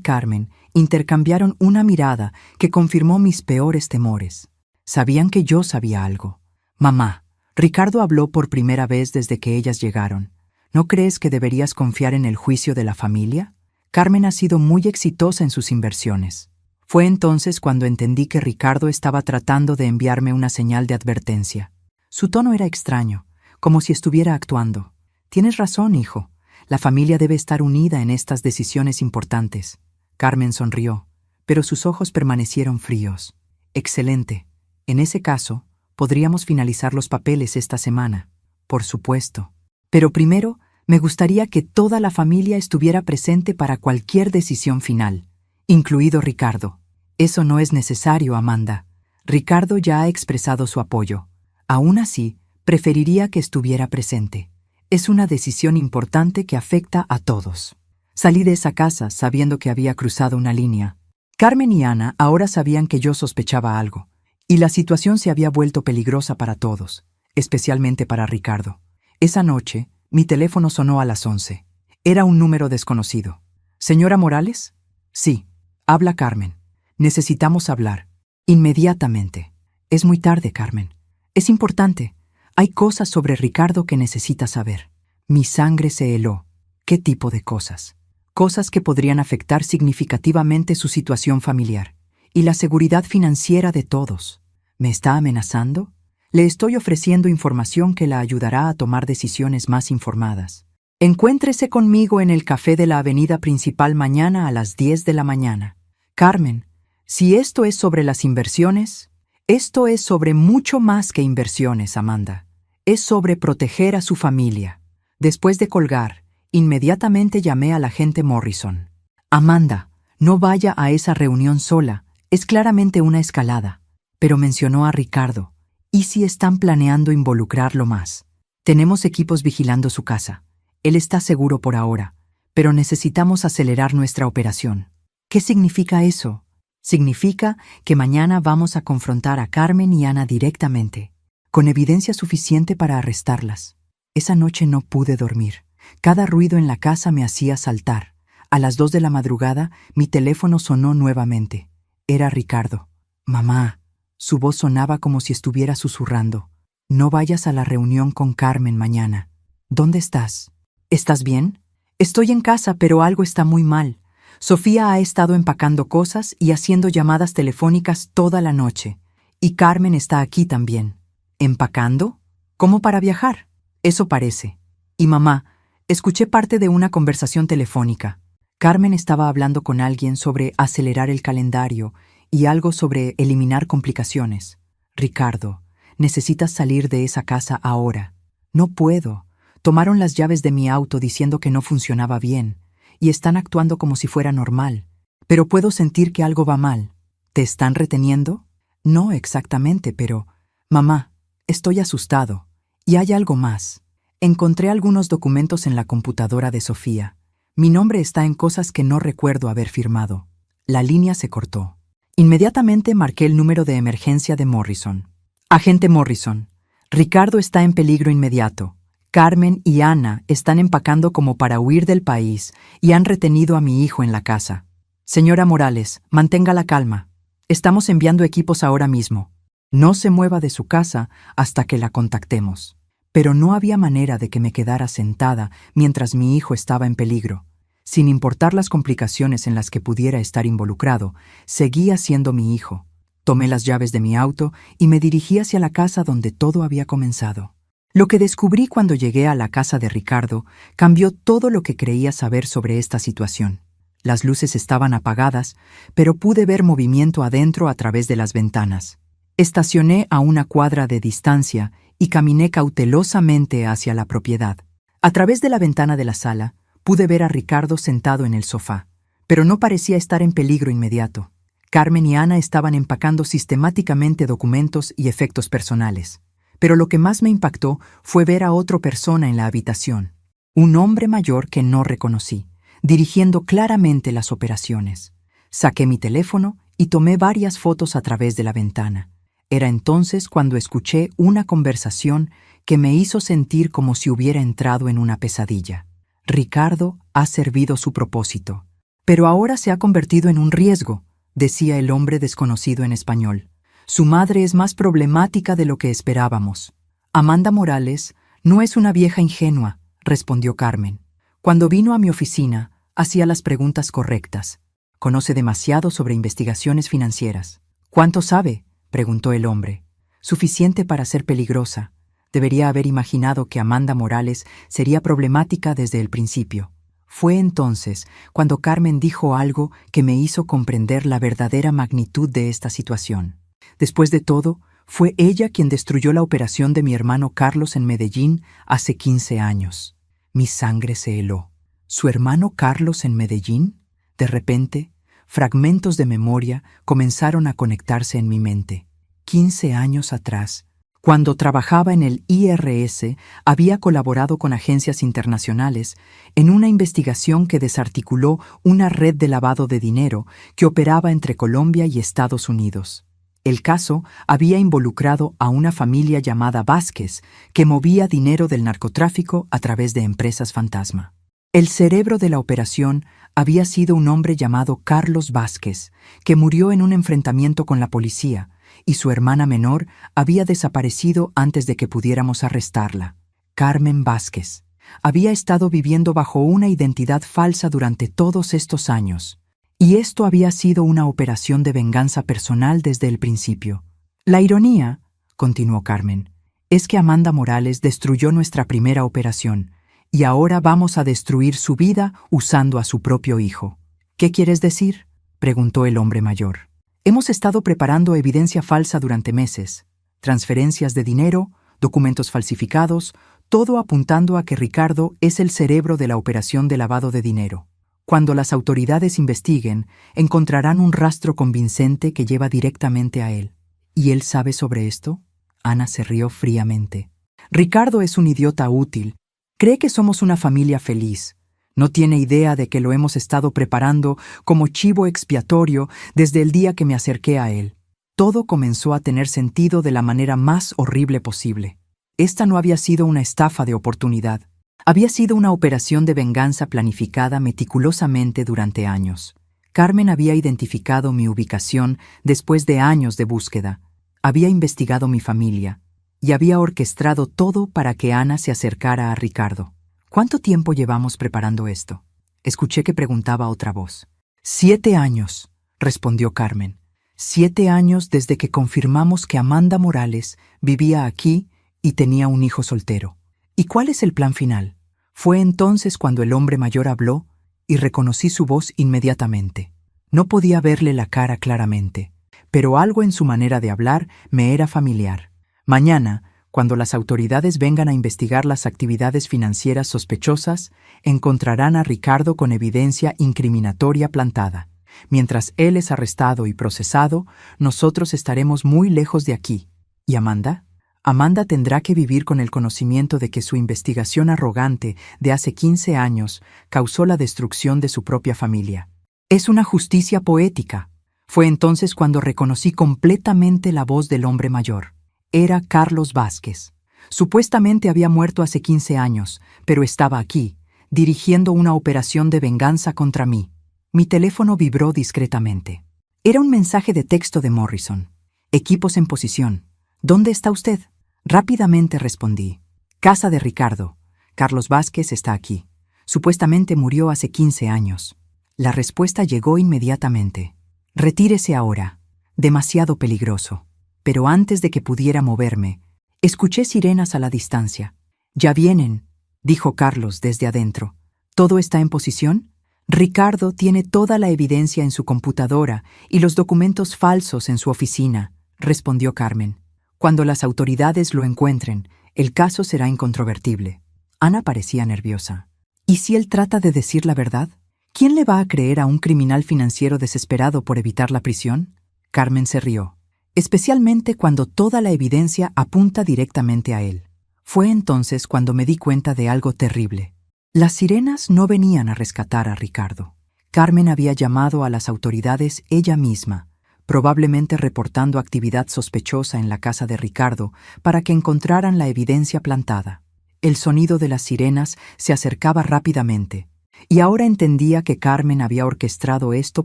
Carmen intercambiaron una mirada que confirmó mis peores temores. Sabían que yo sabía algo. Mamá, Ricardo habló por primera vez desde que ellas llegaron. ¿No crees que deberías confiar en el juicio de la familia? Carmen ha sido muy exitosa en sus inversiones. Fue entonces cuando entendí que Ricardo estaba tratando de enviarme una señal de advertencia. Su tono era extraño, como si estuviera actuando. Tienes razón, hijo. La familia debe estar unida en estas decisiones importantes. Carmen sonrió, pero sus ojos permanecieron fríos. Excelente. En ese caso, podríamos finalizar los papeles esta semana. Por supuesto. Pero primero, me gustaría que toda la familia estuviera presente para cualquier decisión final, incluido Ricardo. Eso no es necesario, Amanda. Ricardo ya ha expresado su apoyo. Aún así, preferiría que estuviera presente. Es una decisión importante que afecta a todos. Salí de esa casa sabiendo que había cruzado una línea. Carmen y Ana ahora sabían que yo sospechaba algo, y la situación se había vuelto peligrosa para todos, especialmente para Ricardo. Esa noche, mi teléfono sonó a las 11. Era un número desconocido. ¿Señora Morales? Sí. Habla Carmen. Necesitamos hablar. Inmediatamente. Es muy tarde, Carmen. Es importante. Hay cosas sobre Ricardo que necesita saber. Mi sangre se heló. ¿Qué tipo de cosas? Cosas que podrían afectar significativamente su situación familiar y la seguridad financiera de todos. ¿Me está amenazando? Le estoy ofreciendo información que la ayudará a tomar decisiones más informadas. Encuéntrese conmigo en el café de la avenida principal mañana a las 10 de la mañana. Carmen, si esto es sobre las inversiones, esto es sobre mucho más que inversiones, Amanda. Es sobre proteger a su familia. Después de colgar, inmediatamente llamé al agente Morrison. Amanda, no vaya a esa reunión sola. Es claramente una escalada. Pero mencionó a Ricardo. ¿Y si están planeando involucrarlo más? Tenemos equipos vigilando su casa. Él está seguro por ahora, pero necesitamos acelerar nuestra operación. ¿Qué significa eso? Significa que mañana vamos a confrontar a Carmen y Ana directamente, con evidencia suficiente para arrestarlas. Esa noche no pude dormir. Cada ruido en la casa me hacía saltar. A las 2 de la madrugada, mi teléfono sonó nuevamente. Era Ricardo. Mamá. Su voz sonaba como si estuviera susurrando. No vayas a la reunión con Carmen mañana. ¿Dónde estás? ¿Estás bien? Estoy en casa, pero algo está muy mal. Sofía ha estado empacando cosas y haciendo llamadas telefónicas toda la noche. Y Carmen está aquí también. ¿Empacando? ¿Cómo para viajar? Eso parece. Y mamá, escuché parte de una conversación telefónica. Carmen estaba hablando con alguien sobre acelerar el calendario y algo sobre eliminar complicaciones. Ricardo, necesitas salir de esa casa ahora. No puedo. Tomaron las llaves de mi auto diciendo que no funcionaba bien, y están actuando como si fuera normal. Pero puedo sentir que algo va mal. ¿Te están reteniendo? No exactamente, pero... Mamá, estoy asustado. Y hay algo más. Encontré algunos documentos en la computadora de Sofía. Mi nombre está en cosas que no recuerdo haber firmado. La línea se cortó. Inmediatamente marqué el número de emergencia de Morrison. Agente Morrison, Ricardo está en peligro inmediato. Carmen y Ana están empacando como para huir del país y han retenido a mi hijo en la casa. Señora Morales, mantenga la calma. Estamos enviando equipos ahora mismo. No se mueva de su casa hasta que la contactemos. Pero no había manera de que me quedara sentada mientras mi hijo estaba en peligro. Sin importar las complicaciones en las que pudiera estar involucrado, seguía siendo mi hijo. Tomé las llaves de mi auto y me dirigí hacia la casa donde todo había comenzado. Lo que descubrí cuando llegué a la casa de Ricardo cambió todo lo que creía saber sobre esta situación. Las luces estaban apagadas, pero pude ver movimiento adentro a través de las ventanas. Estacioné a una cuadra de distancia y caminé cautelosamente hacia la propiedad. A través de la ventana de la sala, pude ver a Ricardo sentado en el sofá, pero no parecía estar en peligro inmediato. Carmen y Ana estaban empacando sistemáticamente documentos y efectos personales. Pero lo que más me impactó fue ver a otra persona en la habitación, un hombre mayor que no reconocí, dirigiendo claramente las operaciones. Saqué mi teléfono y tomé varias fotos a través de la ventana. Era entonces cuando escuché una conversación que me hizo sentir como si hubiera entrado en una pesadilla. Ricardo ha servido su propósito, pero ahora se ha convertido en un riesgo, decía el hombre desconocido en español. Su madre es más problemática de lo que esperábamos. Amanda Morales no es una vieja ingenua, respondió Carmen. Cuando vino a mi oficina, hacía las preguntas correctas. Conoce demasiado sobre investigaciones financieras. ¿Cuánto sabe?, preguntó el hombre. Suficiente para ser peligrosa. Debería haber imaginado que Amanda Morales sería problemática desde el principio. Fue entonces cuando Carmen dijo algo que me hizo comprender la verdadera magnitud de esta situación. Después de todo, fue ella quien destruyó la operación de mi hermano Carlos en Medellín hace 15 años. Mi sangre se heló. ¿Su hermano Carlos en Medellín? De repente, fragmentos de memoria comenzaron a conectarse en mi mente. 15 años atrás, cuando trabajaba en el IRS, había colaborado con agencias internacionales en una investigación que desarticuló una red de lavado de dinero que operaba entre Colombia y Estados Unidos. El caso había involucrado a una familia llamada Vázquez, que movía dinero del narcotráfico a través de empresas fantasma. El cerebro de la operación había sido un hombre llamado Carlos Vázquez, que murió en un enfrentamiento con la policía, y su hermana menor había desaparecido antes de que pudiéramos arrestarla. Carmen Vázquez había estado viviendo bajo una identidad falsa durante todos estos años. Y esto había sido una operación de venganza personal desde el principio. La ironía, continuó Carmen, es que Amanda Morales destruyó nuestra primera operación, y ahora vamos a destruir su vida usando a su propio hijo. ¿Qué quieres decir?, preguntó el hombre mayor. Hemos estado preparando evidencia falsa durante meses. Transferencias de dinero, documentos falsificados, todo apuntando a que Ricardo es el cerebro de la operación de lavado de dinero. Cuando las autoridades investiguen, encontrarán un rastro convincente que lleva directamente a él. ¿Y él sabe sobre esto? Ana se rió fríamente. Ricardo es un idiota útil. Cree que somos una familia feliz. No tiene idea de que lo hemos estado preparando como chivo expiatorio desde el día que me acerqué a él. Todo comenzó a tener sentido de la manera más horrible posible. Esta no había sido una estafa de oportunidad. Había sido una operación de venganza planificada meticulosamente durante años. Carmen había identificado mi ubicación después de años de búsqueda. Había investigado mi familia y había orquestado todo para que Ana se acercara a Ricardo. ¿Cuánto tiempo llevamos preparando esto? Escuché que preguntaba otra voz. 7 años, respondió Carmen. 7 años desde que confirmamos que Amanda Morales vivía aquí y tenía un hijo soltero. ¿Y cuál es el plan final? Fue entonces cuando el hombre mayor habló y reconocí su voz inmediatamente. No podía verle la cara claramente, pero algo en su manera de hablar me era familiar. Mañana, cuando las autoridades vengan a investigar las actividades financieras sospechosas, encontrarán a Ricardo con evidencia incriminatoria plantada. Mientras él es arrestado y procesado, nosotros estaremos muy lejos de aquí. ¿Y Amanda? Amanda tendrá que vivir con el conocimiento de que su investigación arrogante de hace 15 años causó la destrucción de su propia familia. Es una justicia poética. Fue entonces cuando reconocí completamente la voz del hombre mayor. Era Carlos Vázquez. Supuestamente había muerto hace 15 años, pero estaba aquí, dirigiendo una operación de venganza contra mí. Mi teléfono vibró discretamente. Era un mensaje de texto de Morrison. Equipos en posición. ¿Dónde está usted? Rápidamente respondí. Casa de Ricardo. Carlos Vázquez está aquí. Supuestamente murió hace 15 años. La respuesta llegó inmediatamente. Retírese ahora. Demasiado peligroso. Pero antes de que pudiera moverme, escuché sirenas a la distancia. «Ya vienen», dijo Carlos desde adentro. «¿Todo está en posición?» Ricardo tiene toda la evidencia en su computadora y los documentos falsos en su oficina, respondió Carmen. Cuando las autoridades lo encuentren, el caso será incontrovertible. Ana parecía nerviosa. ¿Y si él trata de decir la verdad? ¿Quién le va a creer a un criminal financiero desesperado por evitar la prisión? Carmen se rió. Especialmente cuando toda la evidencia apunta directamente a él. Fue entonces cuando me di cuenta de algo terrible. Las sirenas no venían a rescatar a Ricardo. Carmen había llamado a las autoridades ella misma, probablemente reportando actividad sospechosa en la casa de Ricardo para que encontraran la evidencia plantada. El sonido de las sirenas se acercaba rápidamente, y ahora entendía que Carmen había orquestado esto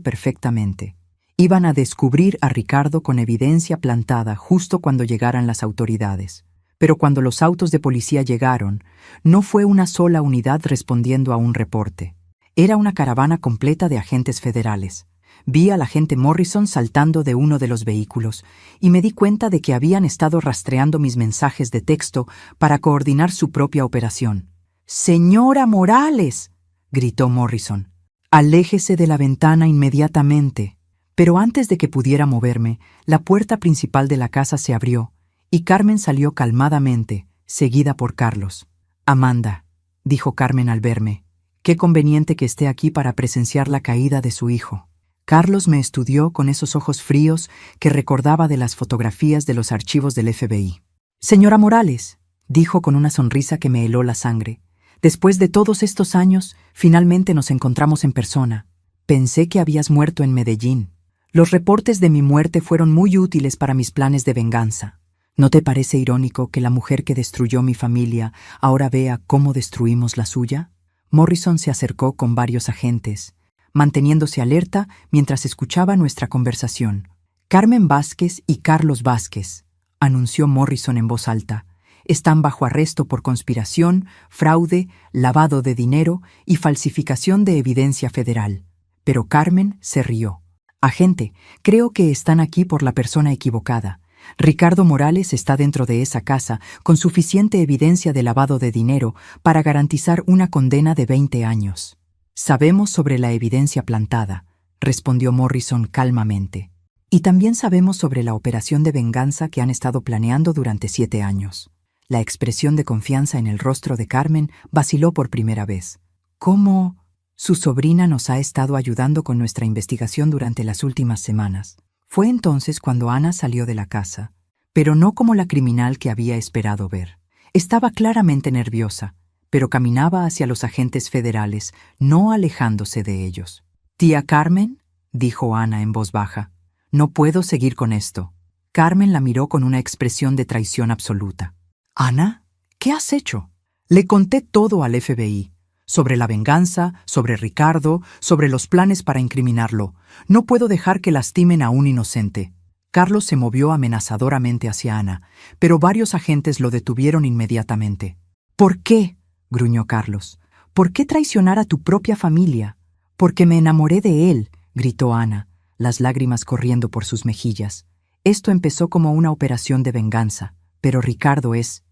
perfectamente. Iban a descubrir a Ricardo con evidencia plantada justo cuando llegaran las autoridades. Pero cuando los autos de policía llegaron, no fue una sola unidad respondiendo a un reporte. Era una caravana completa de agentes federales. Vi al agente Morrison saltando de uno de los vehículos y me di cuenta de que habían estado rastreando mis mensajes de texto para coordinar su propia operación. «¡Señora Morales!», gritó Morrison. «Aléjese de la ventana inmediatamente». Pero antes de que pudiera moverme, la puerta principal de la casa se abrió y Carmen salió calmadamente, seguida por Carlos. «Amanda», dijo Carmen al verme, «qué conveniente que esté aquí para presenciar la caída de su hijo». Carlos me estudió con esos ojos fríos que recordaba de las fotografías de los archivos del FBI. «Señora Morales», dijo con una sonrisa que me heló la sangre, «después de todos estos años, finalmente nos encontramos en persona. Pensé que habías muerto en Medellín. Los reportes de mi muerte fueron muy útiles para mis planes de venganza. ¿No te parece irónico que la mujer que destruyó mi familia ahora vea cómo destruimos la suya?» Morrison se acercó con varios agentes, manteniéndose alerta mientras escuchaba nuestra conversación. «Carmen Vázquez y Carlos Vázquez», anunció Morrison en voz alta, «están bajo arresto por conspiración, fraude, lavado de dinero y falsificación de evidencia federal». Pero Carmen se rió. «Agente, creo que están aquí por la persona equivocada. Ricardo Morales está dentro de esa casa con suficiente evidencia de lavado de dinero para garantizar una condena de 20 años. Sabemos sobre la evidencia plantada», respondió Morrison calmamente. «Y también sabemos sobre la operación de venganza que han estado planeando durante 7 años». La expresión de confianza en el rostro de Carmen vaciló por primera vez. «¿Cómo? Su sobrina nos ha estado ayudando con nuestra investigación durante las últimas semanas». Fue entonces cuando Ana salió de la casa, pero no como la criminal que había esperado ver. Estaba claramente nerviosa, pero caminaba hacia los agentes federales, no alejándose de ellos. «Tía Carmen», dijo Ana en voz baja, «no puedo seguir con esto». Carmen la miró con una expresión de traición absoluta. «Ana, ¿qué has hecho?» Le conté todo al FBI, sobre la venganza, sobre Ricardo, sobre los planes para incriminarlo. No puedo dejar que lastimen a un inocente. Carlos se movió amenazadoramente hacia Ana, pero varios agentes lo detuvieron inmediatamente. «¿Por qué?», gruñó Carlos. «¿Por qué traicionar a tu propia familia?» «Porque me enamoré de él», gritó Ana, las lágrimas corriendo por sus mejillas. «Esto empezó como una operación de venganza, pero Ricardo es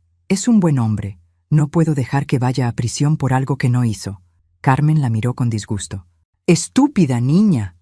un buen hombre. No puedo dejar que vaya a prisión por algo que no hizo». Carmen la miró con disgusto. «Estúpida niña.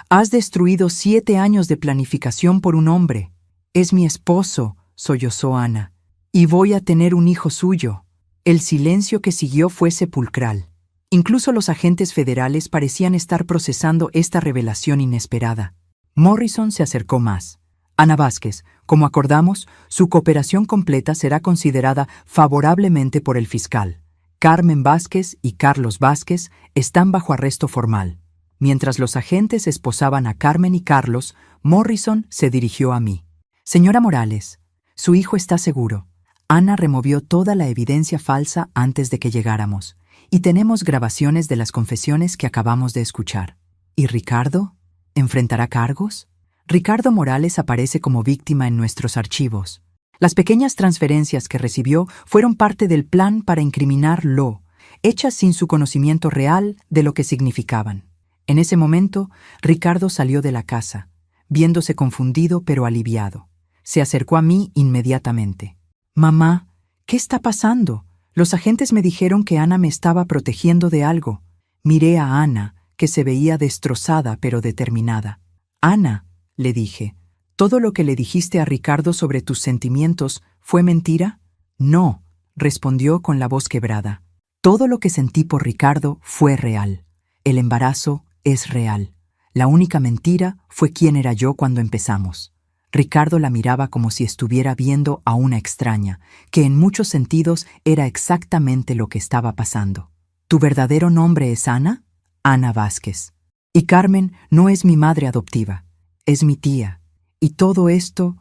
Has destruido 7 años de planificación por un hombre. Es mi esposo», sollozó Ana, «y voy a tener un hijo suyo». El silencio que siguió fue sepulcral. Incluso los agentes federales parecían estar procesando esta revelación inesperada. Morrison se acercó más. «Ana Vázquez, como acordamos, su cooperación completa será considerada favorablemente por el fiscal. Carmen Vázquez y Carlos Vázquez están bajo arresto formal». Mientras los agentes esposaban a Carmen y Carlos, Morrison se dirigió a mí. «Señora Morales, su hijo está seguro. Ana removió toda la evidencia falsa antes de que llegáramos, y tenemos grabaciones de las confesiones que acabamos de escuchar». «¿Y Ricardo? ¿Enfrentará cargos?» «Ricardo Morales aparece como víctima en nuestros archivos. Las pequeñas transferencias que recibió fueron parte del plan para incriminarlo, hechas sin su conocimiento real de lo que significaban». En ese momento, Ricardo salió de la casa, viéndose confundido pero aliviado. Se acercó a mí inmediatamente. «Mamá, ¿qué está pasando? Los agentes me dijeron que Ana me estaba protegiendo de algo». Miré a Ana, que se veía destrozada pero determinada. «Ana», le dije, «¿todo lo que le dijiste a Ricardo sobre tus sentimientos fue mentira?» «No», respondió con la voz quebrada. «Todo lo que sentí por Ricardo fue real. El embarazo es real. La única mentira fue quién era yo cuando empezamos». Ricardo la miraba como si estuviera viendo a una extraña, que en muchos sentidos era exactamente lo que estaba pasando. «¿Tu verdadero nombre es Ana?» «Ana Vázquez. Y Carmen no es mi madre adoptiva, es mi tía. Y todo esto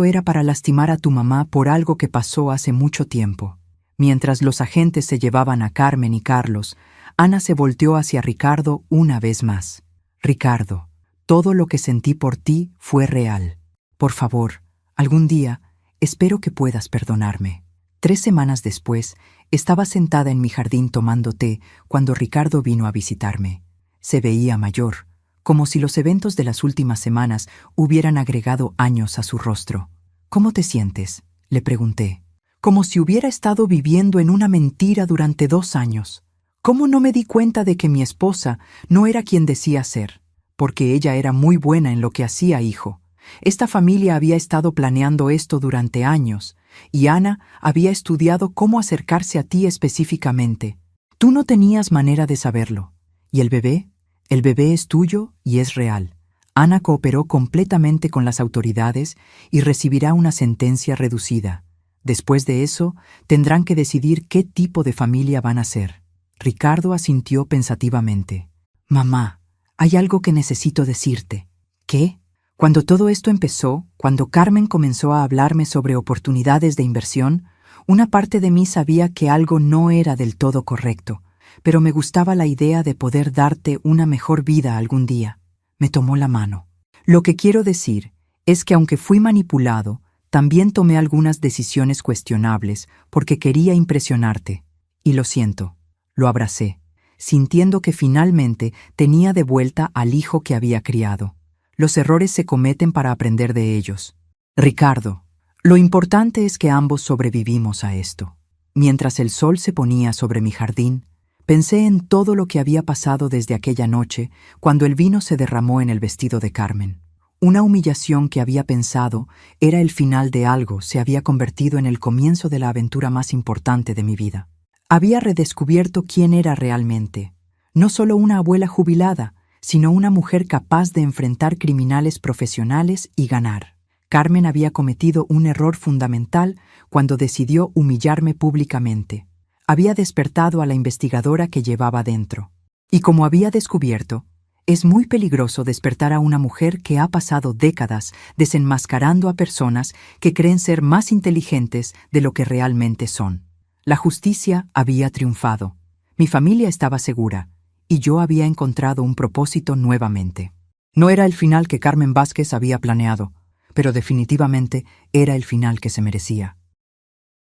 era para lastimar a tu mamá por algo que pasó hace mucho tiempo». Mientras los agentes se llevaban a Carmen y Carlos, Ana se volteó hacia Ricardo una vez más. «Ricardo, todo lo que sentí por ti fue real. Por favor, algún día, espero que puedas perdonarme». 3 semanas después, estaba sentada en mi jardín tomando té cuando Ricardo vino a visitarme. Se veía mayor, como si los eventos de las últimas semanas hubieran agregado años a su rostro. «¿Cómo te sientes?», le pregunté. «Como si hubiera estado viviendo en una mentira durante 2 años. ¿Cómo no me di cuenta de que mi esposa no era quien decía ser? Porque ella era muy buena en lo que hacía, hijo. Esta familia había estado planeando esto durante años, y Ana había estudiado cómo acercarse a ti específicamente. Tú no tenías manera de saberlo. ¿Y el bebé? El bebé es tuyo y es real. Ana cooperó completamente con las autoridades y recibirá una sentencia reducida. Después de eso, tendrán que decidir qué tipo de familia van a ser». Ricardo asintió pensativamente. «Mamá, hay algo que necesito decirte». «¿Qué?». «Cuando todo esto empezó, cuando Carmen comenzó a hablarme sobre oportunidades de inversión, una parte de mí sabía que algo no era del todo correcto, pero me gustaba la idea de poder darte una mejor vida algún día». Me tomó la mano. «Lo que quiero decir es que aunque fui manipulado, también tomé algunas decisiones cuestionables porque quería impresionarte. Y lo siento». Lo abracé, sintiendo que finalmente tenía de vuelta al hijo que había criado. Los errores se cometen para aprender de ellos. «Ricardo, lo importante es que ambos sobrevivimos a esto». Mientras el sol se ponía sobre mi jardín, pensé en todo lo que había pasado desde aquella noche cuando el vino se derramó en el vestido de Carmen. Una humillación que había pensado era el final de algo se había convertido en el comienzo de la aventura más importante de mi vida. Había redescubierto quién era realmente, no solo una abuela jubilada, sino una mujer capaz de enfrentar criminales profesionales y ganar. Carmen había cometido un error fundamental cuando decidió humillarme públicamente. Había despertado a la investigadora que llevaba dentro. Y como había descubierto, Es muy peligroso despertar a una mujer que ha pasado décadas desenmascarando a personas que creen ser más inteligentes de lo que realmente son. La justicia había triunfado. Mi familia estaba segura, y yo había encontrado un propósito nuevamente. No era el final que Carmen Vázquez había planeado, pero definitivamente era el final que se merecía.